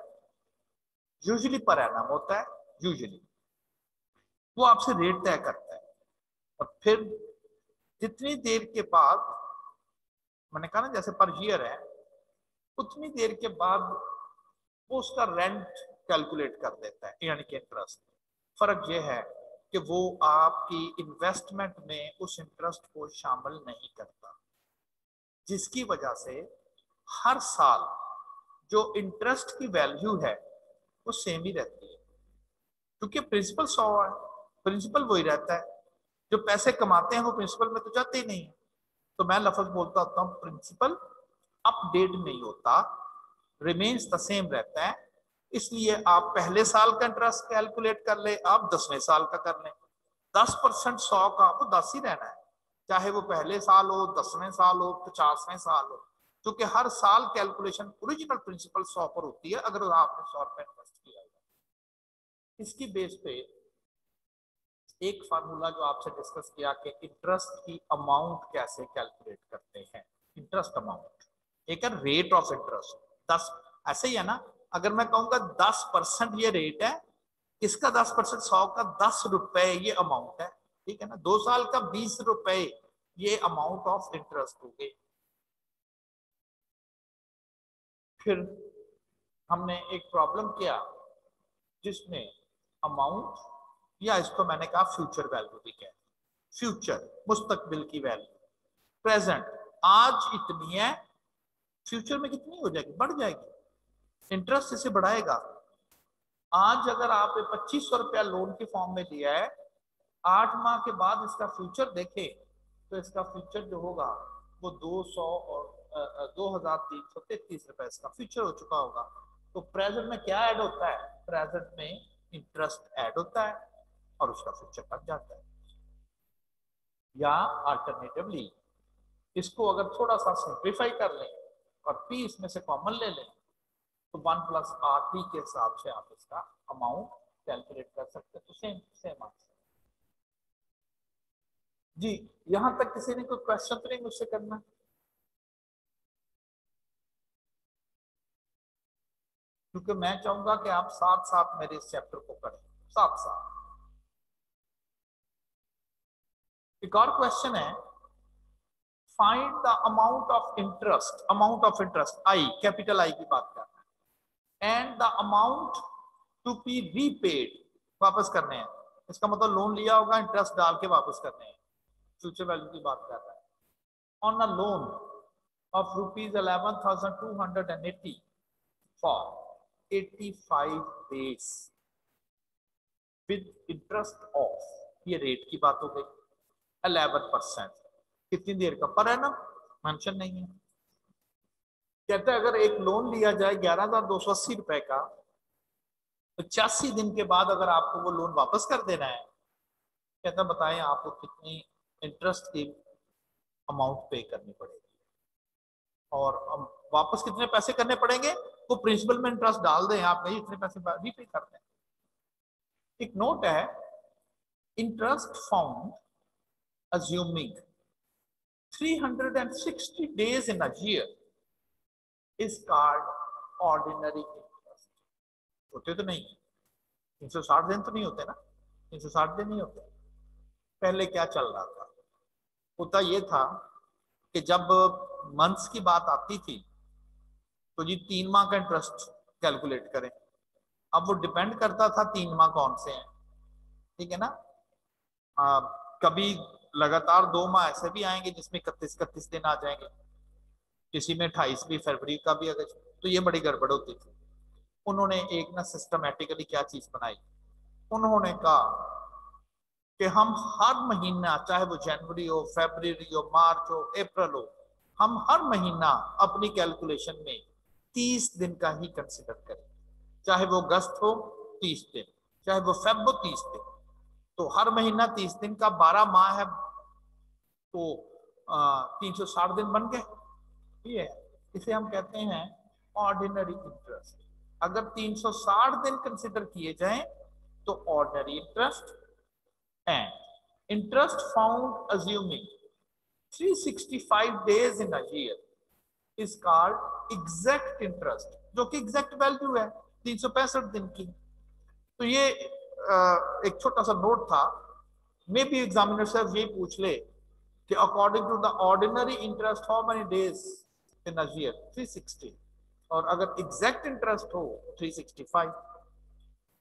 यूजुअली पर एनम होता है, यूजुअली वो आपसे रेट तय करता है। और फिर जितनी देर के बाद, मैंने कहा ना जैसे पर ईयर है, उतनी देर के बाद वो उसका रेंट कैलकुलेट कर देता है, यानी कि इंटरेस्ट। फर्क ये है कि वो आपकी इन्वेस्टमेंट में उस इंटरेस्ट को शामिल नहीं करता, जिसकी वजह से हर साल जो इंटरेस्ट की वैल्यू है वो सेम ही रहती है, क्योंकि प्रिंसिपल 100 है, प्रिंसिपल वही रहता है। जो पैसे कमाते हैं वो प्रिंसिपल में तो जाते ही नहीं है। तो मैं लफ्ज बोलता होता हूँ प्रिंसिपल अपडेट नहीं होता, रिमेन्स द सेम रहता है। इसलिए आप पहले साल का इंटरेस्ट कैलकुलेट कर ले, आप 10वें साल का कर लें, 10% 100 का वो 10 ही रहना है, चाहे वो पहले साल हो, 10वें साल हो, 50वें साल हो, क्योंकि हर साल कैलकुलेशन ओरिजिनल प्रिंसिपल 100 पर होती है अगर आपने 100 रुपए इन्वेस्ट किया है। इसकी बेस पे एक फार्मूला जो आपसे डिस्कस किया कि इंटरेस्ट की अमाउंट कैसे कैलकुलेट करते हैं। इंटरेस्ट अमाउंट एक है रेट ऑफ इंटरेस्ट, 10 ऐसे ही है ना। अगर मैं कहूंगा 10% ये रेट है, इसका 10%, 100 का 10 रुपए ये अमाउंट है, ठीक है ना। 2 साल का 20 रुपए ये अमाउंट ऑफ इंटरेस्ट हो गई। फिर हमने एक प्रॉब्लम किया जिसमें अमाउंट, या इसको मैंने कहा फ्यूचर वैल्यू भी कहते हैं, फ्यूचर मुस्तकबिल की वैल्यू, प्रेजेंट आज इतनी है, फ्यूचर में कितनी हो जाएगी, बढ़ जाएगी, इंटरेस्ट इसे बढ़ाएगा। आज अगर आप 2500 रुपया लोन के फॉर्म में लिया है, 8 माह के बाद इसका फ्यूचर देखें तो इसका फ्यूचर जो होगा वो 200 और 2333 रुपए इसका फ्यूचर हो चुका होगा। तो प्रेजेंट में क्या ऐड होता है, प्रेजेंट में इंटरेस्ट ऐड होता है और उसका फ्यूचर बढ़ जाता है। या अल्टरनेटिवली इसको अगर थोड़ा सा सिंप्लीफाई कर लें और पी इसमें से कॉमन ले लें, तो 1 प्लस RT के हिसाब से आप इसका अमाउंट कैलकुलेट कर सकते हैं। तो सेम सेम आंसर जी। यहां तक किसी ने कोई क्वेश्चन तो नहीं मुझसे करना? क्योंकि मैं चाहूंगा कि आप साथ साथ मेरे इस चैप्टर को करें, साथ साथ। एक और क्वेश्चन है, find the amount of interest, amount of interest I, capital I की बात कर रहे हैं, and the amount to be repaid, वापस करने हैं। इसका मतलब लोन लिया होगा, इंटरेस्ट डाल के वापस करने हैं, फ्यूचर वैल्यू की बात कर रहा है। On a loan of ₹11,280 for 85 days with interest of, ये रेट की बात हो गई, 11%। कितनी देर का पर एनम मेंशन नहीं है। कहते हैं अगर एक लोन लिया जाए 11,280 रुपए का, 85 दिन के बाद अगर आपको वो लोन वापस कर देना है, कहता बताएं आपको कितनी इंटरेस्ट की अमाउंट पे करनी पड़ेगी और वापस कितने पैसे करने पड़ेंगे। वो प्रिंसिपल में इंटरेस्ट डाल दें, आप नहीं इतने पैसे रीपे करते हैं। एक नोट है, interest found assuming 360 days in a year is called ordinary interest। होते तो नहीं, 360 दिन तो नहीं होते ना, 360 दिन नहीं होते। पहले क्या चल रहा था, होता ये था कि जब मंथ्स की बात आती थी तो जी 3 माह का इंटरेस्ट कैलकुलेट करें। अब वो डिपेंड करता था 3 माह कौन से हैं, ठीक है ना। कभी लगातार 2 माह ऐसे भी आएंगे जिसमें 31 दिन आ जाएंगे, किसी में 28वीं फरवरी का भी अगर, तो ये बड़ी गड़बड़ होती थी। उन्होंने एक ना सिस्टमेटिकली क्या चीज बनाई, उन्होंने कहा कि हम हर महीना, चाहे वो जनवरी हो, फरवरी हो, मार्च हो, अप्रैल हो, हम हर महीना अपनी कैलकुलेशन में 30 दिन का ही कंसिडर करें। चाहे वो अगस्त हो 30 दिन, चाहे वो फेब हो 30 दिन, तो हर महीना 30 दिन का, 12 माह है तो 360 दिन बन गए। ये इसे हम कहते हैं ऑर्डिनरी इंटरेस्ट। अगर 360 दिन कंसिडर किए जाएं तो ordinary interest, and interest found assuming 365 days in a year is called exact interest, जो कि एग्जैक्ट वैल्यू है 365 दिन की। तो ये एक छोटा सा नोट था, मे बी एग्जामिनर साहब ये पूछ ले कि according to the ordinary interest how many days in a year, 360, और अगर एग्जैक्ट इंटरेस्ट हो 365।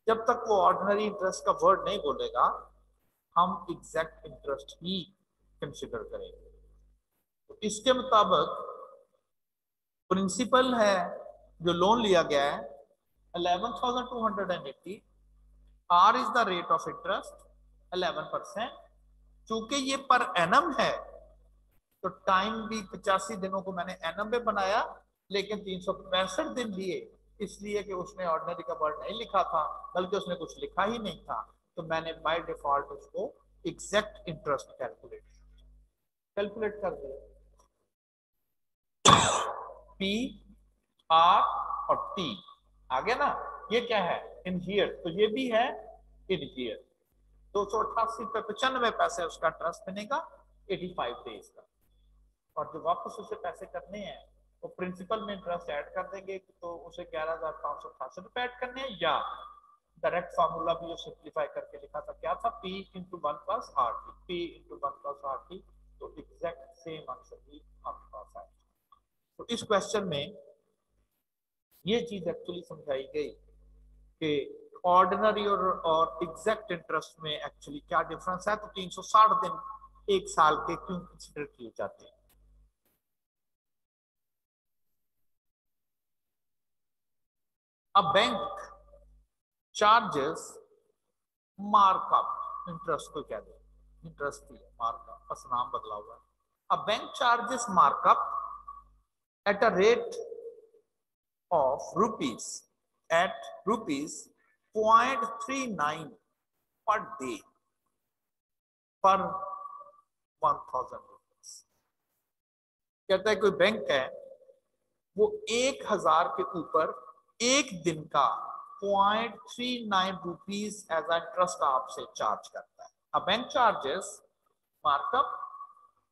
जब तक वो ऑर्डिनरी इंटरेस्ट का वर्ड नहीं बोलेगा हम एग्जैक्ट इंटरेस्ट ही कंसिडर करेंगे। तो इसके मुताबिक प्रिंसिपल है जो लोन लिया गया है 11,280, R is the rate of interest 11%। चूंकि ये पर एनम है तो टाइम भी 85 दिनों को मैंने एनम में बनाया, लेकिन 365 दिन लिए, इसलिए कि उसने ऑर्डिनरी का वर्ड नहीं लिखा था, बल्कि उसने कुछ लिखा ही नहीं था, तो मैंने बाय डिफॉल्ट उसको एग्जैक्ट इंटरेस्ट कैलकुलेट कर दिया। पी आर और टी आ गया ना। ये क्या है, इन ईयर, तो ये भी है इन ईयर। 288 पे 95 पैसे उसका इंटरेस्ट बनेगा 85 डेज का, और जो वापस उसे पैसे करने हैं वो प्रिंसिपल में इंटरेस्ट ऐड कर देंगे, तो उसे 11,588 रुपए ऐड करने हैं, या डायरेक्ट फार्मूला भी जो सिंप्लीफाई करके लिखा था क्या था, P into 1 plus R T, P into 1 plus R T. तो एग्जैक्ट सेम आंसर भी आपके पास आए। तो इस क्वेश्चन में ये चीज एक्चुअली समझाई गई कि ऑर्डिनरी और एग्जैक्ट इंटरेस्ट में एक्चुअली क्या डिफरेंस है। तो 360 दिन एक साल के क्यों कंसिडर किए जाते हैं। अब बैंक चार्जेस मार्कअप, इंटरेस्ट को क्या दे, इंटरेस्ट ही है, मार्कअप बस नाम बदला हुआ है। अब bank charges markup at a rate of rupees at rupees 0.39 per day per 1,000 rupees। कहता है कोई बैंक है वो 1,000 के ऊपर एक दिन का 0.39 रुपीज एज इंटरेस्ट आपसे चार्ज करता है। A bank charges markup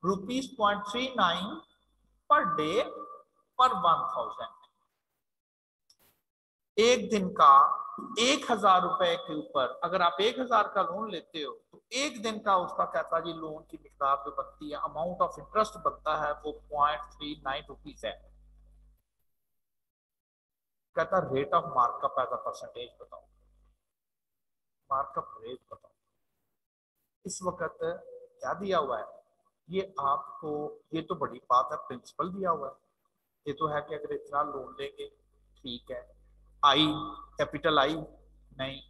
₹0.39 per day पर 1000। एक दिन का 1000 रुपए के ऊपर अगर आप 1000 का लोन लेते हो तो एक दिन का उसका कहता जी लोन की मिकदार जो बनती है, अमाउंट ऑफ इंटरेस्ट बनता है वो 0.39 रुपीज है। कहता rate of markup as a percentage बताओ, मार्कअप रेट बताओ। इस वक्त क्या दिया हुआ है ये आपको, ये तो बड़ी बात है, प्रिंसिपल दिया हुआ है। ये तो है कि अगर इतना लोन लेंगे ठीक है, आई कैपिटल आई नहीं,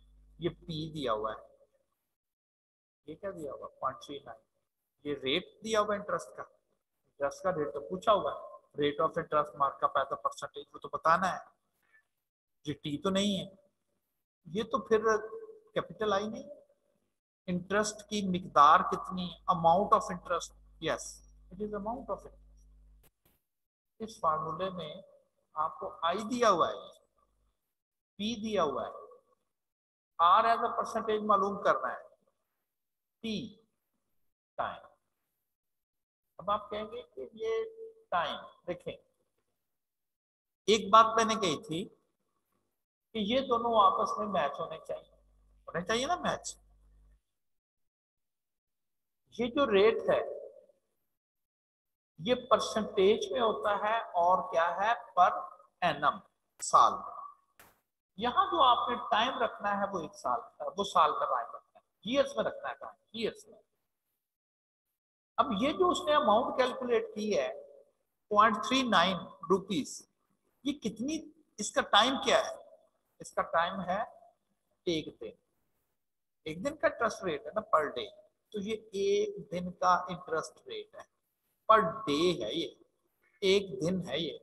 ये पी दिया हुआ है। ये क्या दिया हुआ 0.39, ये रेट दिया हुआ इंटरेस्ट का, इंटरेस्ट का रेट तो पूछा हुआ है, rate of interest markup as a percentage वो तो बताना है, ये टी तो नहीं है, ये तो फिर कैपिटल आई नहीं। इंटरेस्ट की मिकदार कितनी, amount of interest, yes it is amount of interest. इस फार्मूले में आपको आई दिया हुआ है, पी दिया हुआ है, आर एज अ परसेंटेज मालूम करना है, टी टाइम। अब आप कहेंगे कि ये टाइम, देखें एक बात मैंने कही थी कि ये दोनों आपस में मैच होने चाहिए ना मैच। ये जो रेट है ये परसेंटेज में होता है और क्या है पर एनम, साल में। यहाँ जो आपने टाइम रखना है वो 1 साल, वो साल का टाइम रखना है, ईयर्स में रखना है टाइम, ईयर्स में। अब ये जो उसने अमाउंट कैलकुलेट की है 0.39 रुपीज, ये कितनी, इसका टाइम क्या है, इसका टाइम है एक दिन। एक दिन का इंटरेस्ट रेट है ना पर डे, तो ये एक दिन का इंटरेस्ट रेट है, पर डे है ये, एक दिन है ये,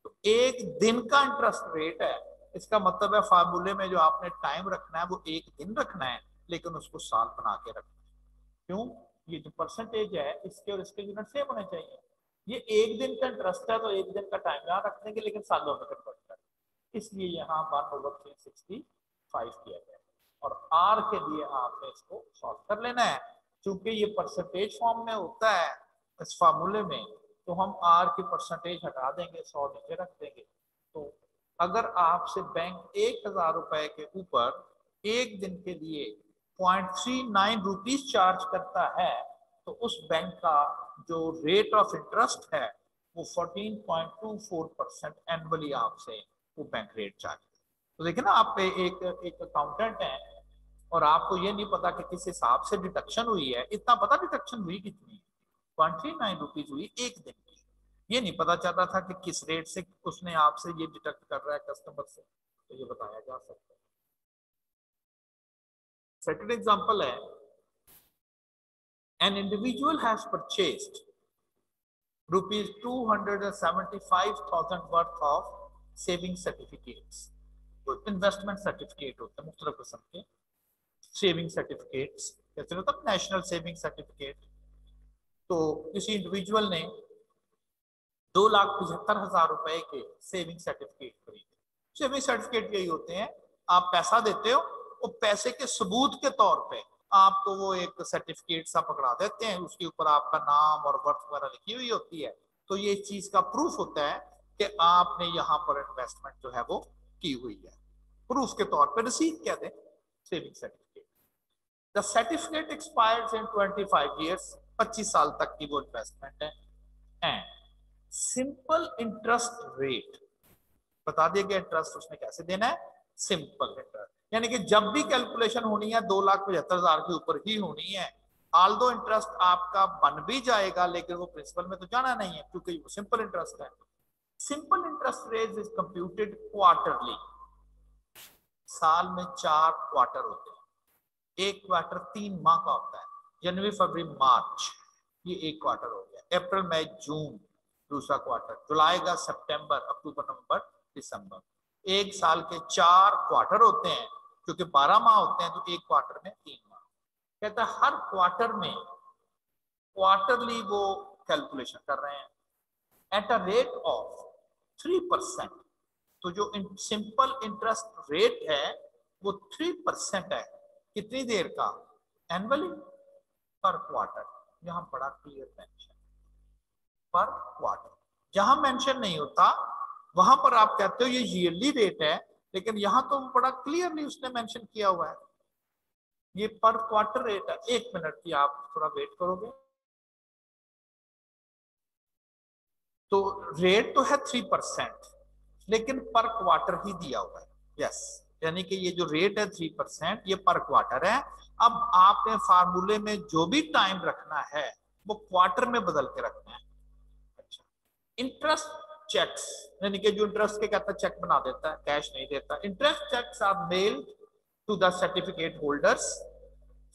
तो एक दिन का इंटरेस्ट रेट है। इसका मतलब है फार्मूले में जो आपने टाइम रखना है वो एक दिन रखना है, लेकिन उसको साल बना के रखना है। क्यों, ये जो परसेंटेज है इसके और इसके यूनिट सेम होने चाहिए। ये एक दिन का इंटरेस्ट है तो एक दिन का टाइम यहाँ रख देंगे, लेकिन सालों में कन्वर्ट कर, इसलिए यहाँ 1/365 किया गया। और आर के लिए आपने इसको सॉल्व कर लेना है, क्योंकि ये परसेंटेज फॉर्म में होता है इस फार्मूले में, तो हम आर की परसेंटेज हटा देंगे, 100 नीचे रख देंगे। तो अगर आपसे बैंक 1000 रुपए के ऊपर एक दिन के लिए 0.39 रुपीज चार्ज करता है, तो उस बैंक का जो रेट ऑफ इंटरेस्ट है वो 14.24% एनुअली आपसे वो बैंक रेट चार्ज। तो देखिए ना, आप एक अकाउंटेंट हैं और आपको ये नहीं पता कि किस हिसाब से डिडक्शन हुई है, इतना पता डिडक्शन हुई कितनी, 0.39 रुपीज हुई एक दिन की। ये नहीं पता चल रहा था कि किस रेट से उसने आपसे ये डिडक्ट कर रहा है कस्टमर से, तो ये बताया जा सकता है। सेकंड एग्जांपल है, an individual has purchased rupees 275,000 worth of saving certificates। तो इन्वेस्टमेंट सर्टिफिकेट होते हैं मुख्तलिफ किस्म के, सेविंग सर्टिफिकेट्स जैसे होता है नेशनल सेविंग सर्टिफिकेट। तो किसी इंडिविजुअल ने 2,75,000 रुपए के सेविंग सर्टिफिकेट खरीदे। सेविंग सर्टिफिकेट यही होते हैं, आप पैसा देते हो, वो पैसे के सबूत के तौर पे आपको वो एक सर्टिफिकेट सा पकड़ा देते हैं, उसके ऊपर आपका नाम और वर्थ वगैरह लिखी हुई होती है। तो ये चीज का प्रूफ होता है कि आपने यहाँ पर इन्वेस्टमेंट जो है वो की हुई है, प्रूफ के तौर पर रसीद कहते हैं saving certificate. The certificate expires in 25 years, 25 साल तक की वो इन्वेस्टमेंट है। एंड सिंपल इंटरेस्ट रेट बता दिया गया, इंटरेस्ट उसने कैसे देना है, सिंपल इंटरेस्ट, यानी कि जब भी कैलकुलेशन होनी है 2,75,000 के ऊपर ही होनी है। आल्दो इंटरेस्ट आपका बन भी जाएगा लेकिन वो प्रिंसिपल में तो जाना नहीं है क्योंकि वो सिंपल इंटरेस्ट है। Simple interest rate is computed quarterly, साल में 4 क्वार्टर होते हैं, एक क्वार्टर 3 माह का होता है, जनवरी फरवरी मार्च ये एक क्वार्टर हो गया, अप्रैल मई जून दूसरा क्वार्टर, जुलाई का सितंबर अक्टूबर नवंबर दिसंबर। एक साल के 4 क्वार्टर होते हैं, क्योंकि 12 माह होते हैं तो एक क्वार्टर में 3 माह। कहता है हर क्वार्टर में क्वार्टरली वो कैलकुलेशन कर रहे हैं एट अ रेट ऑफ 3%। तो जो सिंपल इंटरेस्ट रेट है वो 3% है। कितनी देर का? एनुअली, पर क्वार्टर। यहां बड़ा क्लियर मेंशन, पर क्वार्टर। जहां मेंशन नहीं होता वहां पर आप कहते हो ये ईयरली रेट है, लेकिन यहां तो बड़ा क्लियरली उसने मेंशन किया हुआ है ये पर क्वार्टर रेट है। 1 मिनट की आप थोड़ा वेट करोगे तो रेट तो है 3%, लेकिन पर क्वार्टर ही दिया हुआ है। यस, यानी कि ये जो रेट है 3% ये पर क्वार्टर है। अब आपने फार्मूले में जो भी टाइम रखना है वो क्वार्टर में बदल के रखना है। अच्छा, इंटरेस्ट चेक्स, यानी कि जो इंटरेस्ट के कहता है चेक बना देता है, कैश नहीं देता। Interest checks are mailed to the certificate holders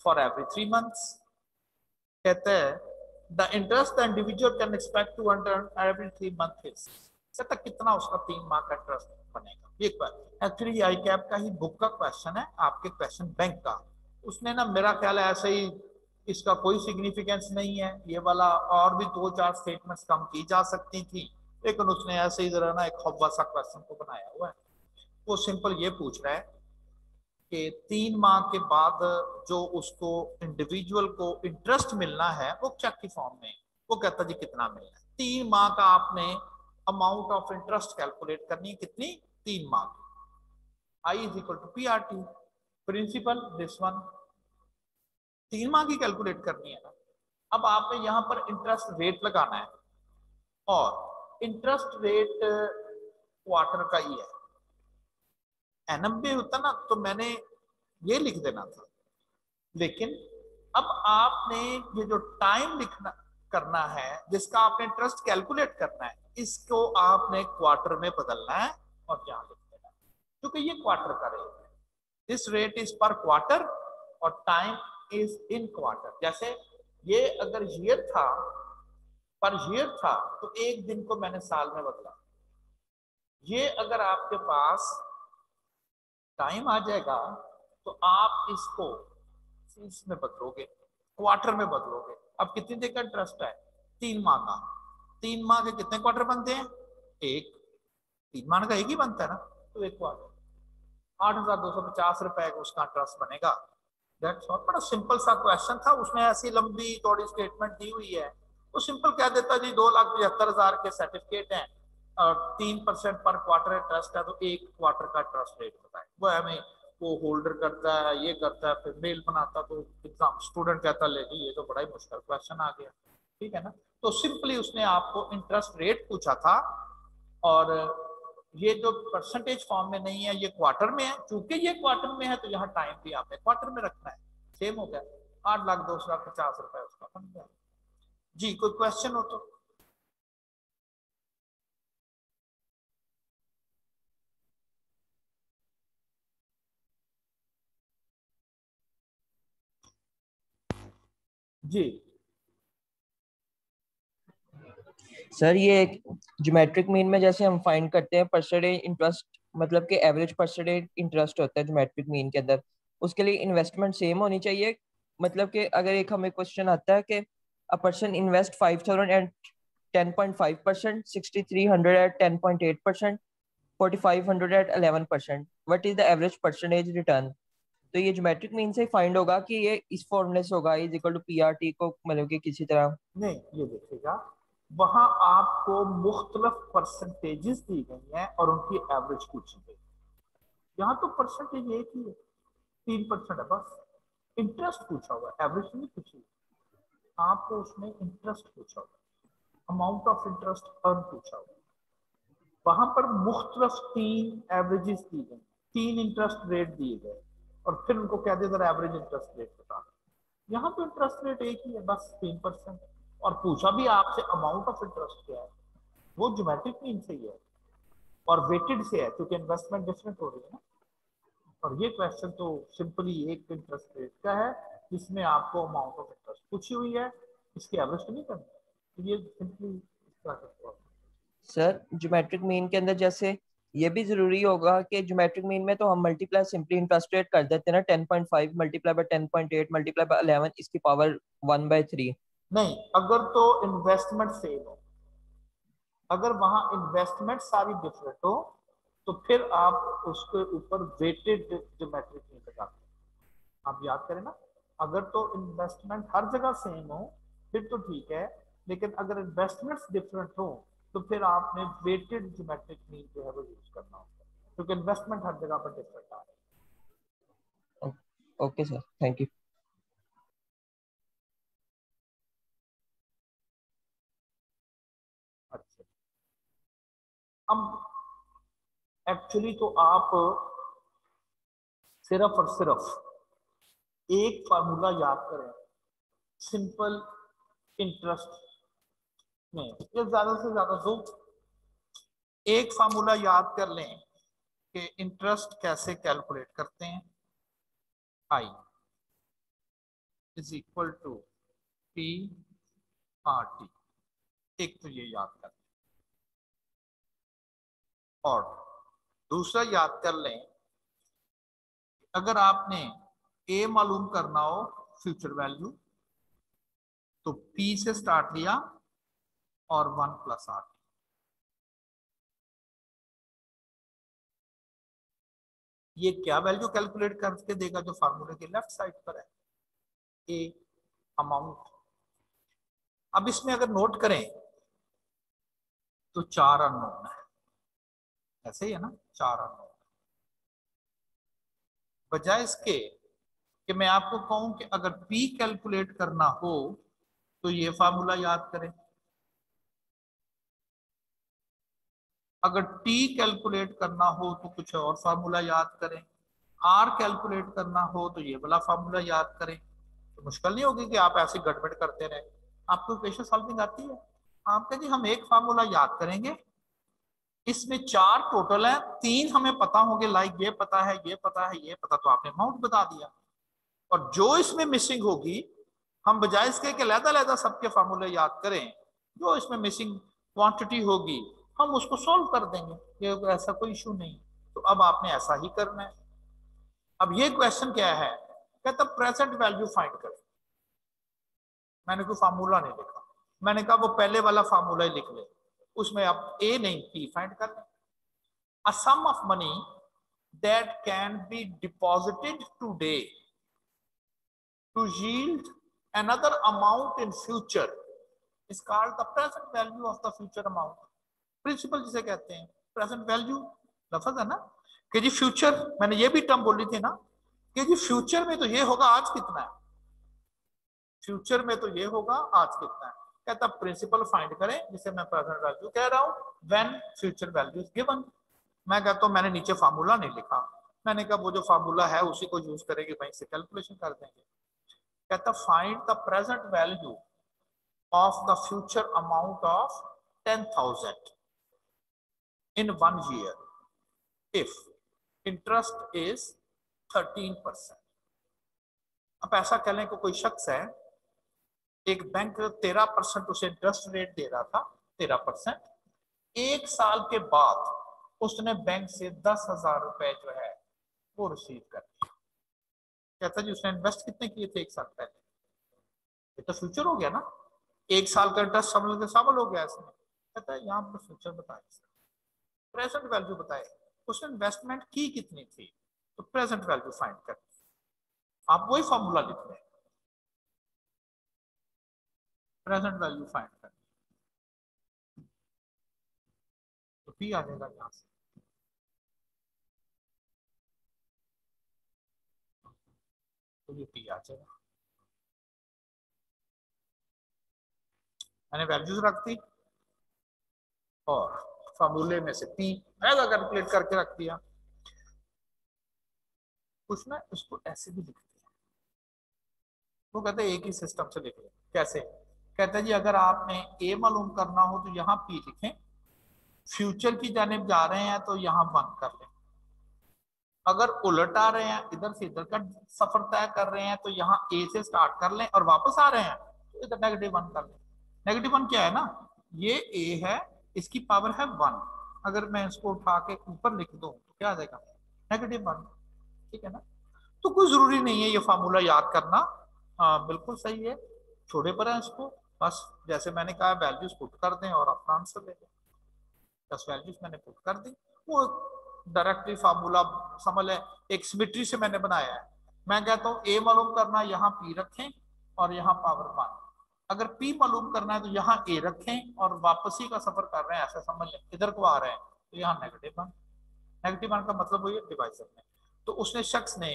for every 3 months। कहते हैं the interest the individual can expect to earn every 3 month is, कहता कितना उसका 3 माह का इंटरेस्ट बनेगा। ये एक्चुअली आई कैप का ही बुक का क्वेश्चन है, आपके क्वेश्चन बैंक का। उसने ना मेरा ख्याल है ऐसे ही, इसका कोई सिग्निफिकेंस नहीं है ये वाला, और भी 2-4 स्टेटमेंट्स कम की जा सकती थी, लेकिन उसने ऐसे ही जरा ना एक खौफा सा क्वेश्चन को बनाया हुआ है। वो सिंपल ये पूछ रहा है कि 3 माह के बाद जो उसको इंडिविजुअल को इंटरेस्ट मिलना है वो चेक की फॉर्म में, वो कहता जी कितना मिलना है। 3 माह का आपने अमाउंट ऑफ इंटरेस्ट कैलकुलेट करनी है, कितनी? 3 माह की। I is equal to P R T, principal this one. 3 माह की कैलकुलेट करनी है ना। अब आपने यहां पर इंटरेस्ट रेट लगाना है, और इंटरेस्ट रेट क्वार्टर का ही है। एनएम में होता ना तो मैंने ये लिख देना था, लेकिन अब आपने ये जो टाइम लिखना करना है जिसका आपने इंटरेस्ट कैलकुलेट करना है, इसको आपने क्वार्टर में बदलना है और यहां लिख देना है, क्योंकि ये क्वार्टर का रेट है। दिस रेट इज पर क्वार्टर और टाइम इज इन क्वार्टर। जैसे ये अगर ईयर था, पर ईयर था तो 1 दिन को मैंने साल में बदला। ये अगर आपके पास टाइम आ जाएगा तो आप इसको इसमें बदलोगे, क्वार्टर में बदलोगे। अब कितनी देर का इंटरेस्ट है? 3 माह का। 3 माह के कितने क्वार्टर बनते हैं? एक। 3 माह का एक ही बनता है ना, तो एक क्वार्टर 8,250 रुपए का उसका इंटरेस्ट बनेगा। That's all. बड़ा सिंपल सा क्वेश्चन था, उसने ऐसी लंबी चौड़ी स्टेटमेंट दी हुई है, तो सिंपल कह देता जी 2,75,000 के सर्टिफिकेट हैं और 3% पर क्वार्टर इंटरेस्ट है, तो एक क्वार्टर का इंटरेस्ट रेट बताए। वो हमें वो होल्डर करता है, ये करता है, फिर मेल बनाता, तो एग्जाम स्टूडेंट कहता ले जी ये तो बड़ा ही मुश्किल क्वेश्चन आ गया। ठीक है ना। तो सिंपली उसने आपको इंटरेस्ट रेट पूछा था, और ये जो परसेंटेज फॉर्म में नहीं है ये क्वार्टर में है। चूंकि ये क्वार्टर में है तो यहाँ टाइम भी आपने क्वार्टर में रखना है। सेम हो गया, 8,02,50 रुपए उसका बन गया। जी कोई क्वेश्चन हो तो? जी सर ये ज्योमेट्रिक मीन में जैसे हम फाइंड करते हैं परसेंटेज इंटरेस्ट, मतलब कि एवरेज परसेंटेज इंटरेस्ट होता है ज्योमेट्रिक मीन के अंदर, उसके लिए इन्वेस्टमेंट सेम होनी चाहिए। मतलब कि अगर एक हमें क्वेश्चन आता है कि a person invest 5,000 at 10.5%, 6,300 at 10.8%, 4,500 at 11%, what is the average percentage return. तो ये ज्योमेट्रिक मीन से फाइंड होगा कि ये इस फॉर्मूले से होगा, is equal to P R T को मतलब कि किसी तरह। नहीं, ये देखिएगा वहां आपको मुख्तलिफ परसेंटेजेस दी गई हैं और उनकी एवरेज पूछी गई। यहाँ तो परसेंटेज एक ही है, 3% है बस। इंटरेस्ट पूछा हुआ है, एवरेज नहीं पूछी। आपको उसमें इंटरेस्ट पूछा हुआ है, अमाउंट ऑफ इंटरेस्ट अर्न पूछा हुआ है। वहां पर मुख्तलिफ 3 एवरेजेस दी गई, 3 इंटरेस्ट रेट दिए गए, और फिर उनको कह दिया एवरेज इंटरेस्ट रेट बता। यहाँ तो इंटरेस्ट रेट एक ही है बस, 3%। और पूछा भी आपसे अमाउंट ऑफ इंटरेस्ट क्या है, वो ज्योमेट्रिक मीन से ही है और वेटेड से है, क्योंकि इन्वेस्टमेंट डिफरेंट हो रही है ना। और ये क्वेश्चन तो सिंपली एक इंटरेस्ट रेट का है जिसमें आपको अमाउंट ऑफ इंटरेस्ट पूछी हुई है, इसकी एवरेज तो नहीं करनी है। तो ये सिंपली इस तरह से। सर ज्योमेट्रिक मीन के अंदर जैसे ये भी जरूरी होगा कि ज्योमेट्रिक मीन में तो हम मल्टीप्लाई सिंपली इंटरेस्ट रेट कर देते हैं ना, 10.5 मल्टीप्लाई बाय 10.8 मल्टीप्लाई बाय 11 इसकी पावर 1/3। नहीं, अगर तो इन्वेस्टमेंट सेम हो, अगर वहां इन्वेस्टमेंट सारी डिफरेंट हो तो फिर आप उसके ऊपर वेटेड ज्योमेट्रिक मीन लगाते हैं। आप याद करें ना, अगर तो इन्वेस्टमेंट हर जगह सेम हो फिर तो ठीक है, लेकिन अगर इन्वेस्टमेंट्स डिफरेंट हो तो फिर आपने वेटेड ज्योमेट्रिक मीन जो है वो यूज करना होगा, क्योंकि इन्वेस्टमेंट हर जगह पर डिफरेंट आ रहा है। Okay sir, thank you. अच्छा, अब एक्चुअली तो आप सिर्फ और सिर्फ एक फार्मूला याद करें सिंपल इंटरेस्ट में, ये ज्यादा से ज्यादा दो एक फार्मूला याद कर लें कि इंटरेस्ट कैसे कैलकुलेट करते हैं। I is equal to P R T, एक तो ये याद कर लें, और दूसरा याद कर लें अगर आपने ए मालूम करना हो फ्यूचर वैल्यू तो पी से स्टार्ट लिया और 1 प्लस आर। ये क्या वैल्यू कैलकुलेट करके देगा जो फार्मूले के लेफ्ट साइड पर है, ए अमाउंट। अब इसमें अगर नोट करें तो 4 अननोन है, ऐसे ही है ना, 4 अननोन। बजाय इसके कि मैं आपको कहूं कि अगर पी कैलकुलेट करना हो तो ये फार्मूला याद करें, अगर टी कैलकुलेट करना हो तो कुछ और फार्मूला याद करें, आर कैलकुलेट करना हो तो ये वाला फार्मूला याद करें। तो मुश्किल नहीं होगी कि आप ऐसे गड़बड़ करते रहे। आपको इक्वेशन सॉल्विंग आती है, आप कहें जी हम एक फार्मूला याद करेंगे, इसमें 4 टोटल है, 3 हमें पता होंगे, लाइक ये पता है, ये पता है, ये पता, तो आपने अमाउंट बता दिया। और जो इसमें मिसिंग होगी हम बजाय इसके कि अलग-अलग सबके फार्मूले याद करें, जो इसमें मिसिंग क्वांटिटी होगी हम उसको सॉल्व कर देंगे, ये ऐसा कोई इशू नहीं। तो अब आपने ऐसा ही करना है। अब ये क्वेश्चन क्या है, कहता प्रेजेंट वैल्यू फाइंड करें। मैंने कोई फार्मूला नहीं लिखा, मैंने कहा वो पहले वाला फार्मूला ही लिख ले, उसमें आप ए नहीं पी फाइंड कर लें। A sum of money that can be deposited today to yield another amount in future is called the present value of the future amount। Principal जिसे कहते हैं प्रेजेंट वैल्यू, लफ्ज है ना कि जी फ्यूचर, मैंने ये भी टर्म बोली थी ना कि जी फ्यूचर में तो ये होगा, आज कितना है, फ्यूचर में तो ये होगा, आज कितना है। कहता प्रिंसिपल फाइंड करें जिसे मैं प्रेजेंट वैल्यू कह रहा हूं when future value is given. मैं कहता हूं मैंने नीचे फार्मूला नहीं लिखा, मैंने कहा वो जो फार्मूला है उसी को यूज करेंगे, वहीं से कैलकुलेशन कर देंगे। कहता find the present value of the future amount of 10,000 in 1 year if interest is 13%। अब ऐसा कह लें कि कोई शख्स है, एक बैंक 13% उसे इंटरेस्ट रेट दे रहा था, 13%। एक साल के बाद उसने बैंक से 10,000 रुपए जो है वो रिसीव कर लिया। कहता जी उसने इन्वेस्ट कितने किए थे एक साल पहले, ये तो फ्यूचर हो गया ना, एक साल का इंटरेस्ट समझ के शामिल हो गया इसमें। कहता है यहाँ पर फ्यूचर बताए, प्रेजेंट वैल्यू बताए, उसने इन्वेस्टमेंट की कितनी थी, तो प्रेजेंट वैल्यू फाइंड कर, आप वही फॉर्मूला लिख रहे हैं, प्रेजेंट वैल्यू फाइंड कर, तो पी आ जाएगा यहाँ से, तो ये पी आ जाएगा। मैंने वैल्यूज रख दी और फॉर्मूले में से पी आएगा कैलकुलेट करके रख दिया। कुछ ना इसको ऐसे भी लिखते हैं, वो कहते हैं एक ही सिस्टम से लिख लें। कैसे, कहते हैं जी अगर आपने ए मालूम करना हो तो यहाँ पी लिखें, फ्यूचर की जानिब जा रहे हैं तो यहाँ 1 कर लें, अगर उलट आ रहे हैं इधर से इधर का सफर तय कर रहे हैं तो यहाँ ए से स्टार्ट कर लें, और वापस आ रहे हैं तो इधर -1 कर लें। -1 क्या है ना, ये ए है, इसकी पावर है 1, अगर मैं इसको उठा के ऊपर लिख दूं तो क्या आ जाएगा, -1। ठीक है ना, तो कोई जरूरी नहीं है ये फार्मूला याद करना। बिल्कुल सही है, छोड़े पर है इसको, बस जैसे मैंने कहा वैल्यूज पुट कर दें और अपना आंसर ले लें। 10 वैल्यूज मैंने पुट कर दी, वो डायरेक्टली फार्मूला समझ लें, एक सिमेट्री से मैंने बनाया है। मैं कहता हूँ ए मालूम करना, यहाँ पी रखें और यहाँ पावर 1। अगर पी मालूम करना है तो यहाँ ए रखें और वापसी का सफर कर रहे हैं ऐसा समझ लें, इधर को आ रहे हैं तो यहाँ -1। -1 का मतलब वही डिवाइजर में। तो उसने शख्स ने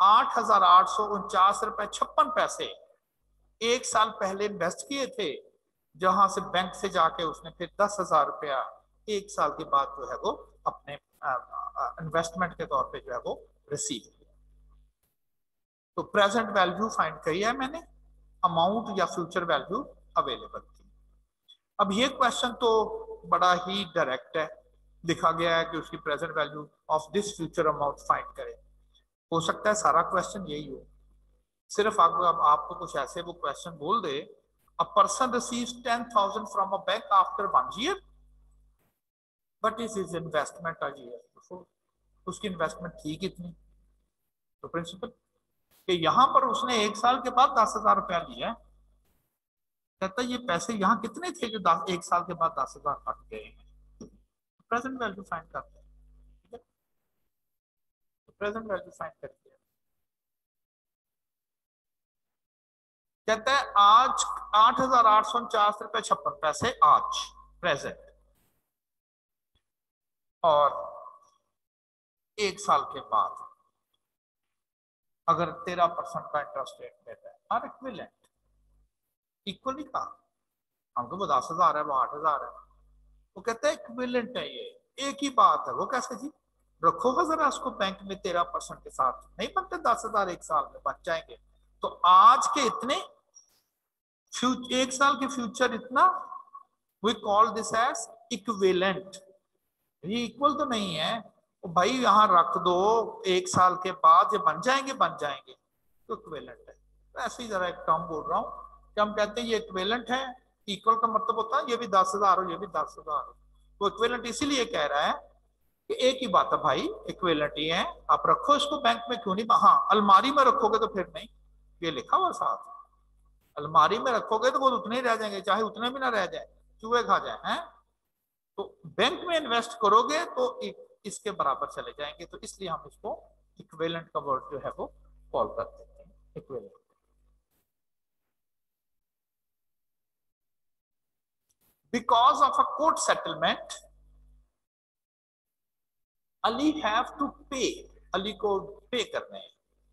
8,849 रुपए 56 पैसे एक साल पहले इन्वेस्ट किए थे, जहां से बैंक से जाके उसने फिर 10,000 रुपया एक साल के बाद जो है वो अपने इन्वेस्टमेंट के तौर पे जो है वो रिसीव किया। तो प्रेजेंट वैल्यू फाइंड करी है मैंने, अमाउंट या फ्यूचर वैल्यू अवेलेबल थी। अब ये क्वेश्चन तो बड़ा ही डायरेक्ट है, लिखा गया है कि उसकी present value of this future amount find करें। हो सकता है सारा क्वेश्चन यही हो, सिर्फ आपको कुछ ऐसे वो क्वेश्चन बोल दे, a person receives 10,000 from a bank after 1 year but is his investment a year before. उसकी इन्वेस्टमेंट थी कितनी? तो प्रिंसिपल कि यहां पर उसने एक साल के बाद 10,000 रुपया लिया है। कहता है ये पैसे यहाँ कितने थे जो एक साल के बाद 10,000 कट गए हैं। प्रेजेंट वैल्यू फाइंड करते हैं, ठीक है? तो प्रेजेंट वैल्यू फाइंड करते हैं। कहता है आज 8,849 रुपए 56 पैसे आज प्रेजेंट, और एक साल के बाद अगर 13% का इंटरेस्ट रेट देता है, आर इक्विवेलेंट, इक्वली का, हमको वो 10,000 है वो 8,000 है। वो कहता है इक्विवेलेंट है, ये एक ही बात है। वो कैसे जी? रखोगा जरा उसको बैंक में 13% के साथ, नहीं बनते 10,000 एक साल में, बन जाएंगे। तो आज के इतने एक साल के फ्यूचर इतना, we call this as equivalent. ये इक्वल तो नहीं है, तो भाई यहाँ रख दो, एक साल के बाद ये बन जाएंगे, बन जाएंगे, तो इक्विवेलेंट है। तो ऐसे ही जरा एक टर्म बोल रहा हूँ कि हम कहते हैं ये इक्विवेलेंट है। इक्वल का मतलब होता है ये भी 10,000 हो, ये भी 10,000 हो। तो इक्विवेलेंट इसीलिए कह रहा है कि एक ही बात है भाई, इक्विवेलेंट ही है, आप रखो इसको बैंक में, क्यों नहीं? हाँ, अलमारी में रखोगे तो फिर नहीं, ये लिखा हुआ साथ, अलमारी में रखोगे तो वो उतने ही रह जाएंगे, चाहे उतने भी ना रह जाए, चूहे खा जाए हैं। तो बैंक में इन्वेस्ट करोगे तो इसके बराबर चले जाएंगे, तो इसलिए हम इसको इक्विवेलेंट का वर्ड जो है वो कॉल कर देते हैं, equivalent. Because of a court settlement Ali have to pay, Ali को पे करने हैं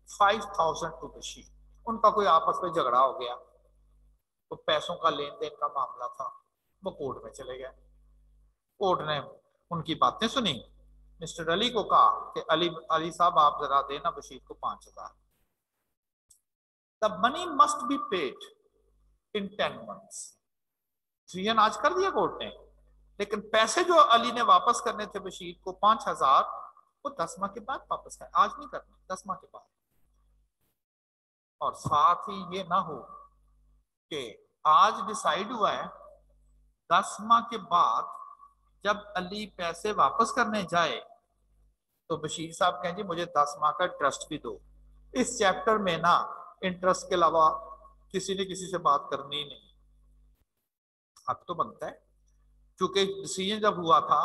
5,000 टू बशीर। उनका कोई आपस में झगड़ा हो गया, तो पैसों का लेन देन का मामला था, वो कोर्ट में चले गए। कोर्ट ने उनकी बातें सुनी, मिस्टर अली को कहा कि अली अली साहब आप जरा देना बशीर को 5,000। The money must be paid in 10 months। Decision आज कर दिया कोर्ट ने, लेकिन पैसे जो अली ने वापस करने थे बशीर को 5,000, वो 10 माह के बाद वापस है, आज नहीं करना, 10 माह के बाद। और साथ ही ये ना हो कि आज डिसाइड हुआ है, 10 माह के बाद जब अली पैसे वापस करने जाए तो बशीर साहब कहें जी मुझे 10 माह का इंटरेस्ट भी दो। इस चैप्टर में ना इंटरेस्ट के अलावा किसी ने किसी से बात करनी ही नहीं। हक तो बनता है, क्योंकि डिसीजन जब हुआ था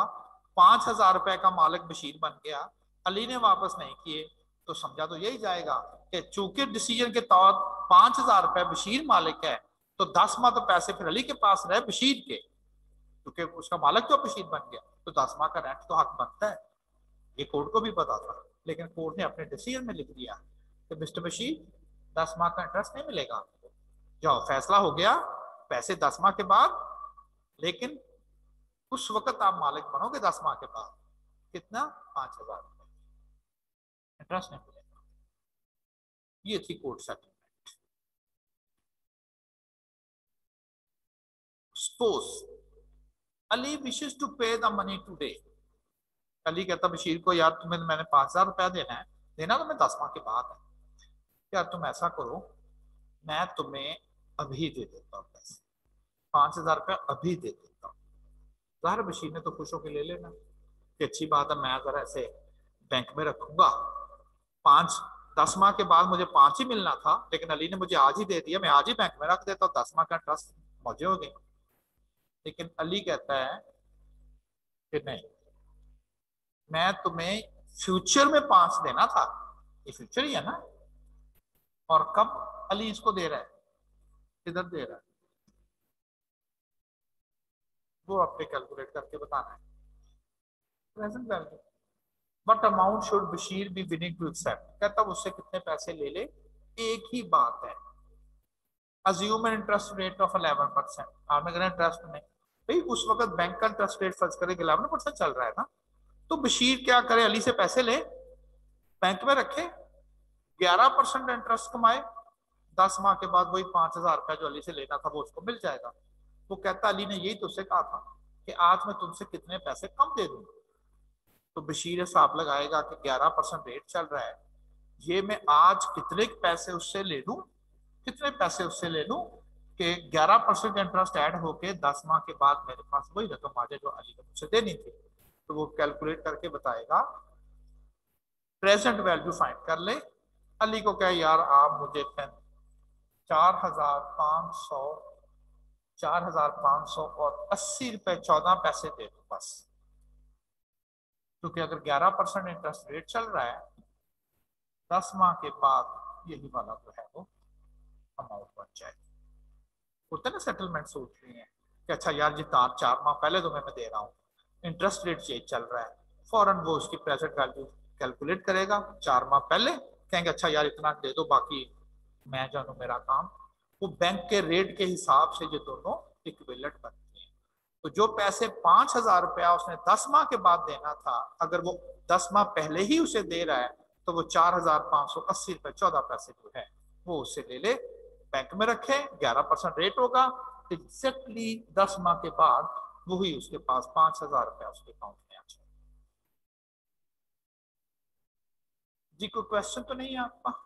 5,000 रुपए का मालिक बशीर बन गया, अली ने वापस नहीं किए, तो समझा तो यही जाएगा कि चूंकि डिसीजन के तौर 5,000 रुपए बशीर मालिक है, तो 10 माह तो पैसे फिर अली के पास रहे बशीर के, क्योंकि उसका मालिक तो बशीर बन गया, तो 10 माह का रेंट तो हक बनता है। ये कोर्ट को भी पता था, लेकिन कोर्ट ने अपने डिसीजन में लिख दिया कि मिस्टर बशीर 10 माह का इंटरेस्ट नहीं मिलेगा आपको, जाओ फैसला हो गया, पैसे 10 माह के बाद, लेकिन उस वक्त आप मालिक बनोगे 10 माह के बाद, कितना? 5,000 रुपए, इंटरेस्ट नहीं मिलेगा। ये थी court settlement. Suppose Ali wishes to pay the money today. Ali कहता बशीर को यार तुम्हें मैंने 5,000 रुपया देना है, देना तुम्हें 10 माह के बाद है, यार तुम ऐसा करो मैं तुम्हें अभी दे देता हूँ पैसे, 5,000 रुपया अभी दे देता हूँ। ज़ाहिर बशीर ने तो खुश होकर ले लेना कि अच्छी बात है, मैं जरा ऐसे बैंक में रखूंगा, 10 माह के बाद मुझे 5 ही मिलना था, लेकिन अली ने मुझे आज ही दे दिया, मैं आज ही बैंक में रख देता हूँ, 10 माह का ट्रस्ट मौजे हो गए। लेकिन अली कहता है कि नहीं, मैं तुम्हें फ्यूचर में 5 देना था, ये फ्यूचर ही है ना। और कब अली इसको दे रहा है, किधर दे रहा है, वो आपने कैलकुलेट करके बताना है। Present value, but amount should Bashir be willing to accept, कहता उससे कितने पैसे ले ले, एक ही बात है। Assume an interest rate of 11%, आपने कहना इंटरेस्ट में भाई उस वक्त बैंक का इंटरेस्ट रेट फर्ज करें 11% चल रहा है ना, तो बशीर क्या करे, अली से पैसे ले, बैंक में रखे, 11% इंटरेस्ट कमाए, 10 माह के बाद वही 5,000 रुपया जो अली से लेना था वो उसको मिल जाएगा। वो कहता अली ने यही तो उससे कहा था कि आज मैं तुमसे कितने पैसे कम दे दूंगा। तो बशीर हिसाब लगाएगा कि 11% रेट चल रहा है, ये मैं आज कितने पैसे उससे ले लूं, कितने पैसे उससे ले लूं कि 11% इंटरेस्ट ऐड होके 10 माह के बाद मेरे पास वही रकम आ जाए जो अली ने मुझसे देनी थी। तो वो कैलकुलेट करके बताएगा, प्रेजेंट वैल्यू फाइंड कर ले। अली को कहे यार आप मुझे 4,500 4,580 रुपए 14 पैसे दे दो बस, क्योंकि अगर 11% इंटरेस्ट रेट चल रहा है 10 माह के बाद यही वाला जो है वो अमाउंट बन जाएगी। होता है ना सेटलमेंट सोच रही है कि अच्छा यार जी 4 माह पहले तो मैं दे रहा हूँ, इंटरेस्ट रेट चेंज चल रहा है, फौरन वो उसकी प्रेजेंट वैल्यू कैलकुलेट करेगा 4 माह पहले, कहेंगे अच्छा यार इतना दे दो बाकी मैं जानू मेरा काम। वो बैंक के रेट के हिसाब से ये दोनों इक्विवेलेंट बनते हैं। तो जो पैसे 5,000 रुपया उसने 10 माह के बाद देना था, अगर वो 10 माह पहले ही उसे दे रहा है तो वो 4,580 रुपए 14 पैसे जो है वो उसे ले ले, बैंक में रखे, 11% रेट होगा, एग्जैक्टली 10 माह के बाद वही उसके पास 5,000 रुपया उसके अकाउंट में आ जाए। जी कोई क्वेश्चन तो नहीं है आपका?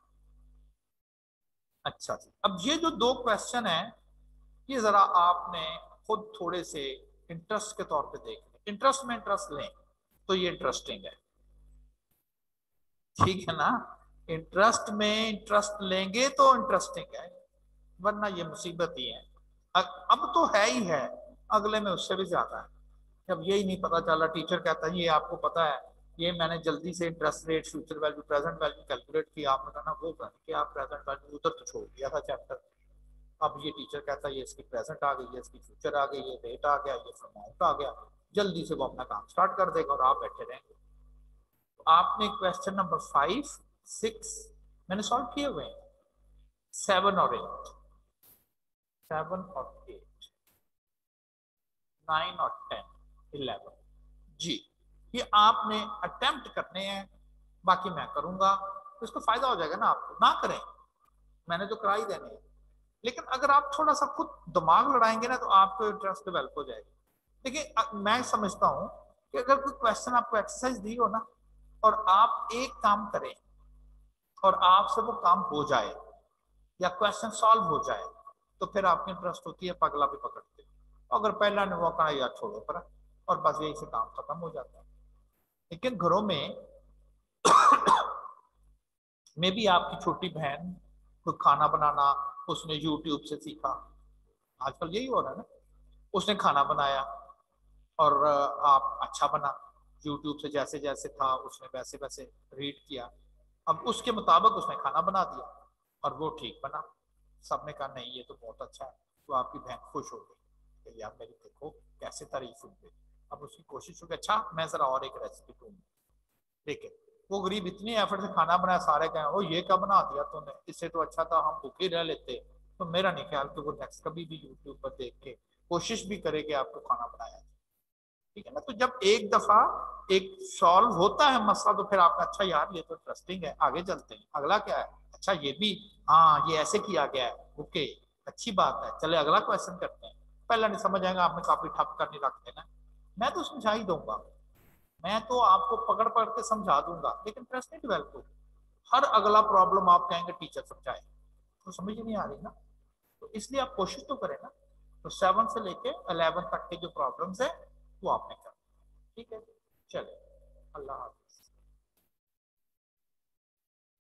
अच्छा जी, अब ये जो 2 क्वेश्चन है ये जरा आपने खुद थोड़े से इंटरेस्ट के तौर पे देख लें, इंटरेस्ट में इंटरेस्ट लें तो ये इंटरेस्टिंग है, ठीक है ना। इंटरेस्ट में इंटरेस्ट लेंगे तो इंटरेस्टिंग है, वरना ये मुसीबत ही है। अब तो है ही है, अगले में उससे भी ज्यादा है। जब यही नहीं पता चला, टीचर कहता है ये आपको पता है, ये मैंने जल्दी से interest rate future value present value calculate किया, आपने कहा ना वो बन के आप प्रेजेंट वैल्यू उधर तो छोड़ दिया था चैप्टर। अब ये टीचर कहता है ये इसकी प्रेजेंट आ गई, ये इसकी फ्यूचर आ गई, ये रेट आ गया, ये अमाउंट आ गया, जल्दी से वो अपना काम स्टार्ट कर देगा और आप बैठे रहेंगे। तो आपने क्वेश्चन नंबर 5, 6 मैंने सॉल्व किए हुए हैं, 7 और 8, 7 और 8, 9 और 10, 11 जी, ये आपने अटेम्प्ट करने हैं, बाकी मैं करूंगा तो इसको फायदा हो जाएगा ना, आपको ना करें मैंने तो करा ही देने हैं। लेकिन अगर आप थोड़ा सा खुद दिमाग लड़ाएंगे ना तो आपको इंटरेस्ट डेवलप हो जाएगा। देखिए मैं समझता हूं कि अगर कोई क्वेश्चन आपको एक्सरसाइज दी हो ना और आप एक काम करें और आपसे वो काम हो जाए या क्वेश्चन सॉल्व हो जाए तो फिर आपकी इंटरेस्ट होती है पगला भी पकड़ते, अगर पहला ने वो कहा यार छोड़ो पर, और बस यही से काम खत्म हो जाता है। लेकिन घरों में मे भी आपकी छोटी बहन कोई खाना बनाना उसने यूट्यूब से सीखा, आजकल यही हो रहा है ना, उसने खाना बनाया और आप अच्छा बना, यूट्यूब से जैसे जैसे था उसने वैसे वैसे रीड किया, अब उसके मुताबिक उसने खाना बना दिया और वो ठीक बना, सबने कहा नहीं ये तो बहुत अच्छा है, तो आपकी बहन खुश हो गई कि यार मेरी देखो कैसे तारीफ हुई गई। अब उसकी कोशिश होगी अच्छा मैं जरा और एक रेसिपी ढूंढूं, लेकिन वो गरीब इतनी एफर्ट से खाना बनाया, सारे कहें ओ ये क्या बना दिया तूने, इससे तो अच्छा था हम भूखे रह लेते। तो मेरा नहीं ख्याल कि वो नेक्स्ट कभी भी यूट्यूब पर देख के कोशिश भी करे कि आपको खाना बनाया, ठीक है ना। तो जब एक दफा एक सॉल्व होता है मसला तो फिर आपका अच्छा यार ये तो इंटरेस्टिंग है, आगे चलते हैं, अगला क्या है, अच्छा ये भी हाँ ये ऐसे किया गया है, ओके अच्छी बात है, चले अगला क्वेश्चन करते हैं। पहला नहीं समझ आएगा आपने काफी ठप करने रख देना, मैं तो समझा ही दूंगा, मैं तो आपको पकड़ पकड़ के समझा दूंगा, लेकिन इंटरेस्ट नहीं डेवलप होगा। हर अगला प्रॉब्लम आप कहेंगे टीचर समझाए, तो समझ ही नहीं आ रही ना, तो इसलिए आप कोशिश तो करें ना। तो 7 से लेके 11 तक के जो प्रॉब्लम्स है वो आपने कर, ठीक है, चले अल्लाह हाफिज़।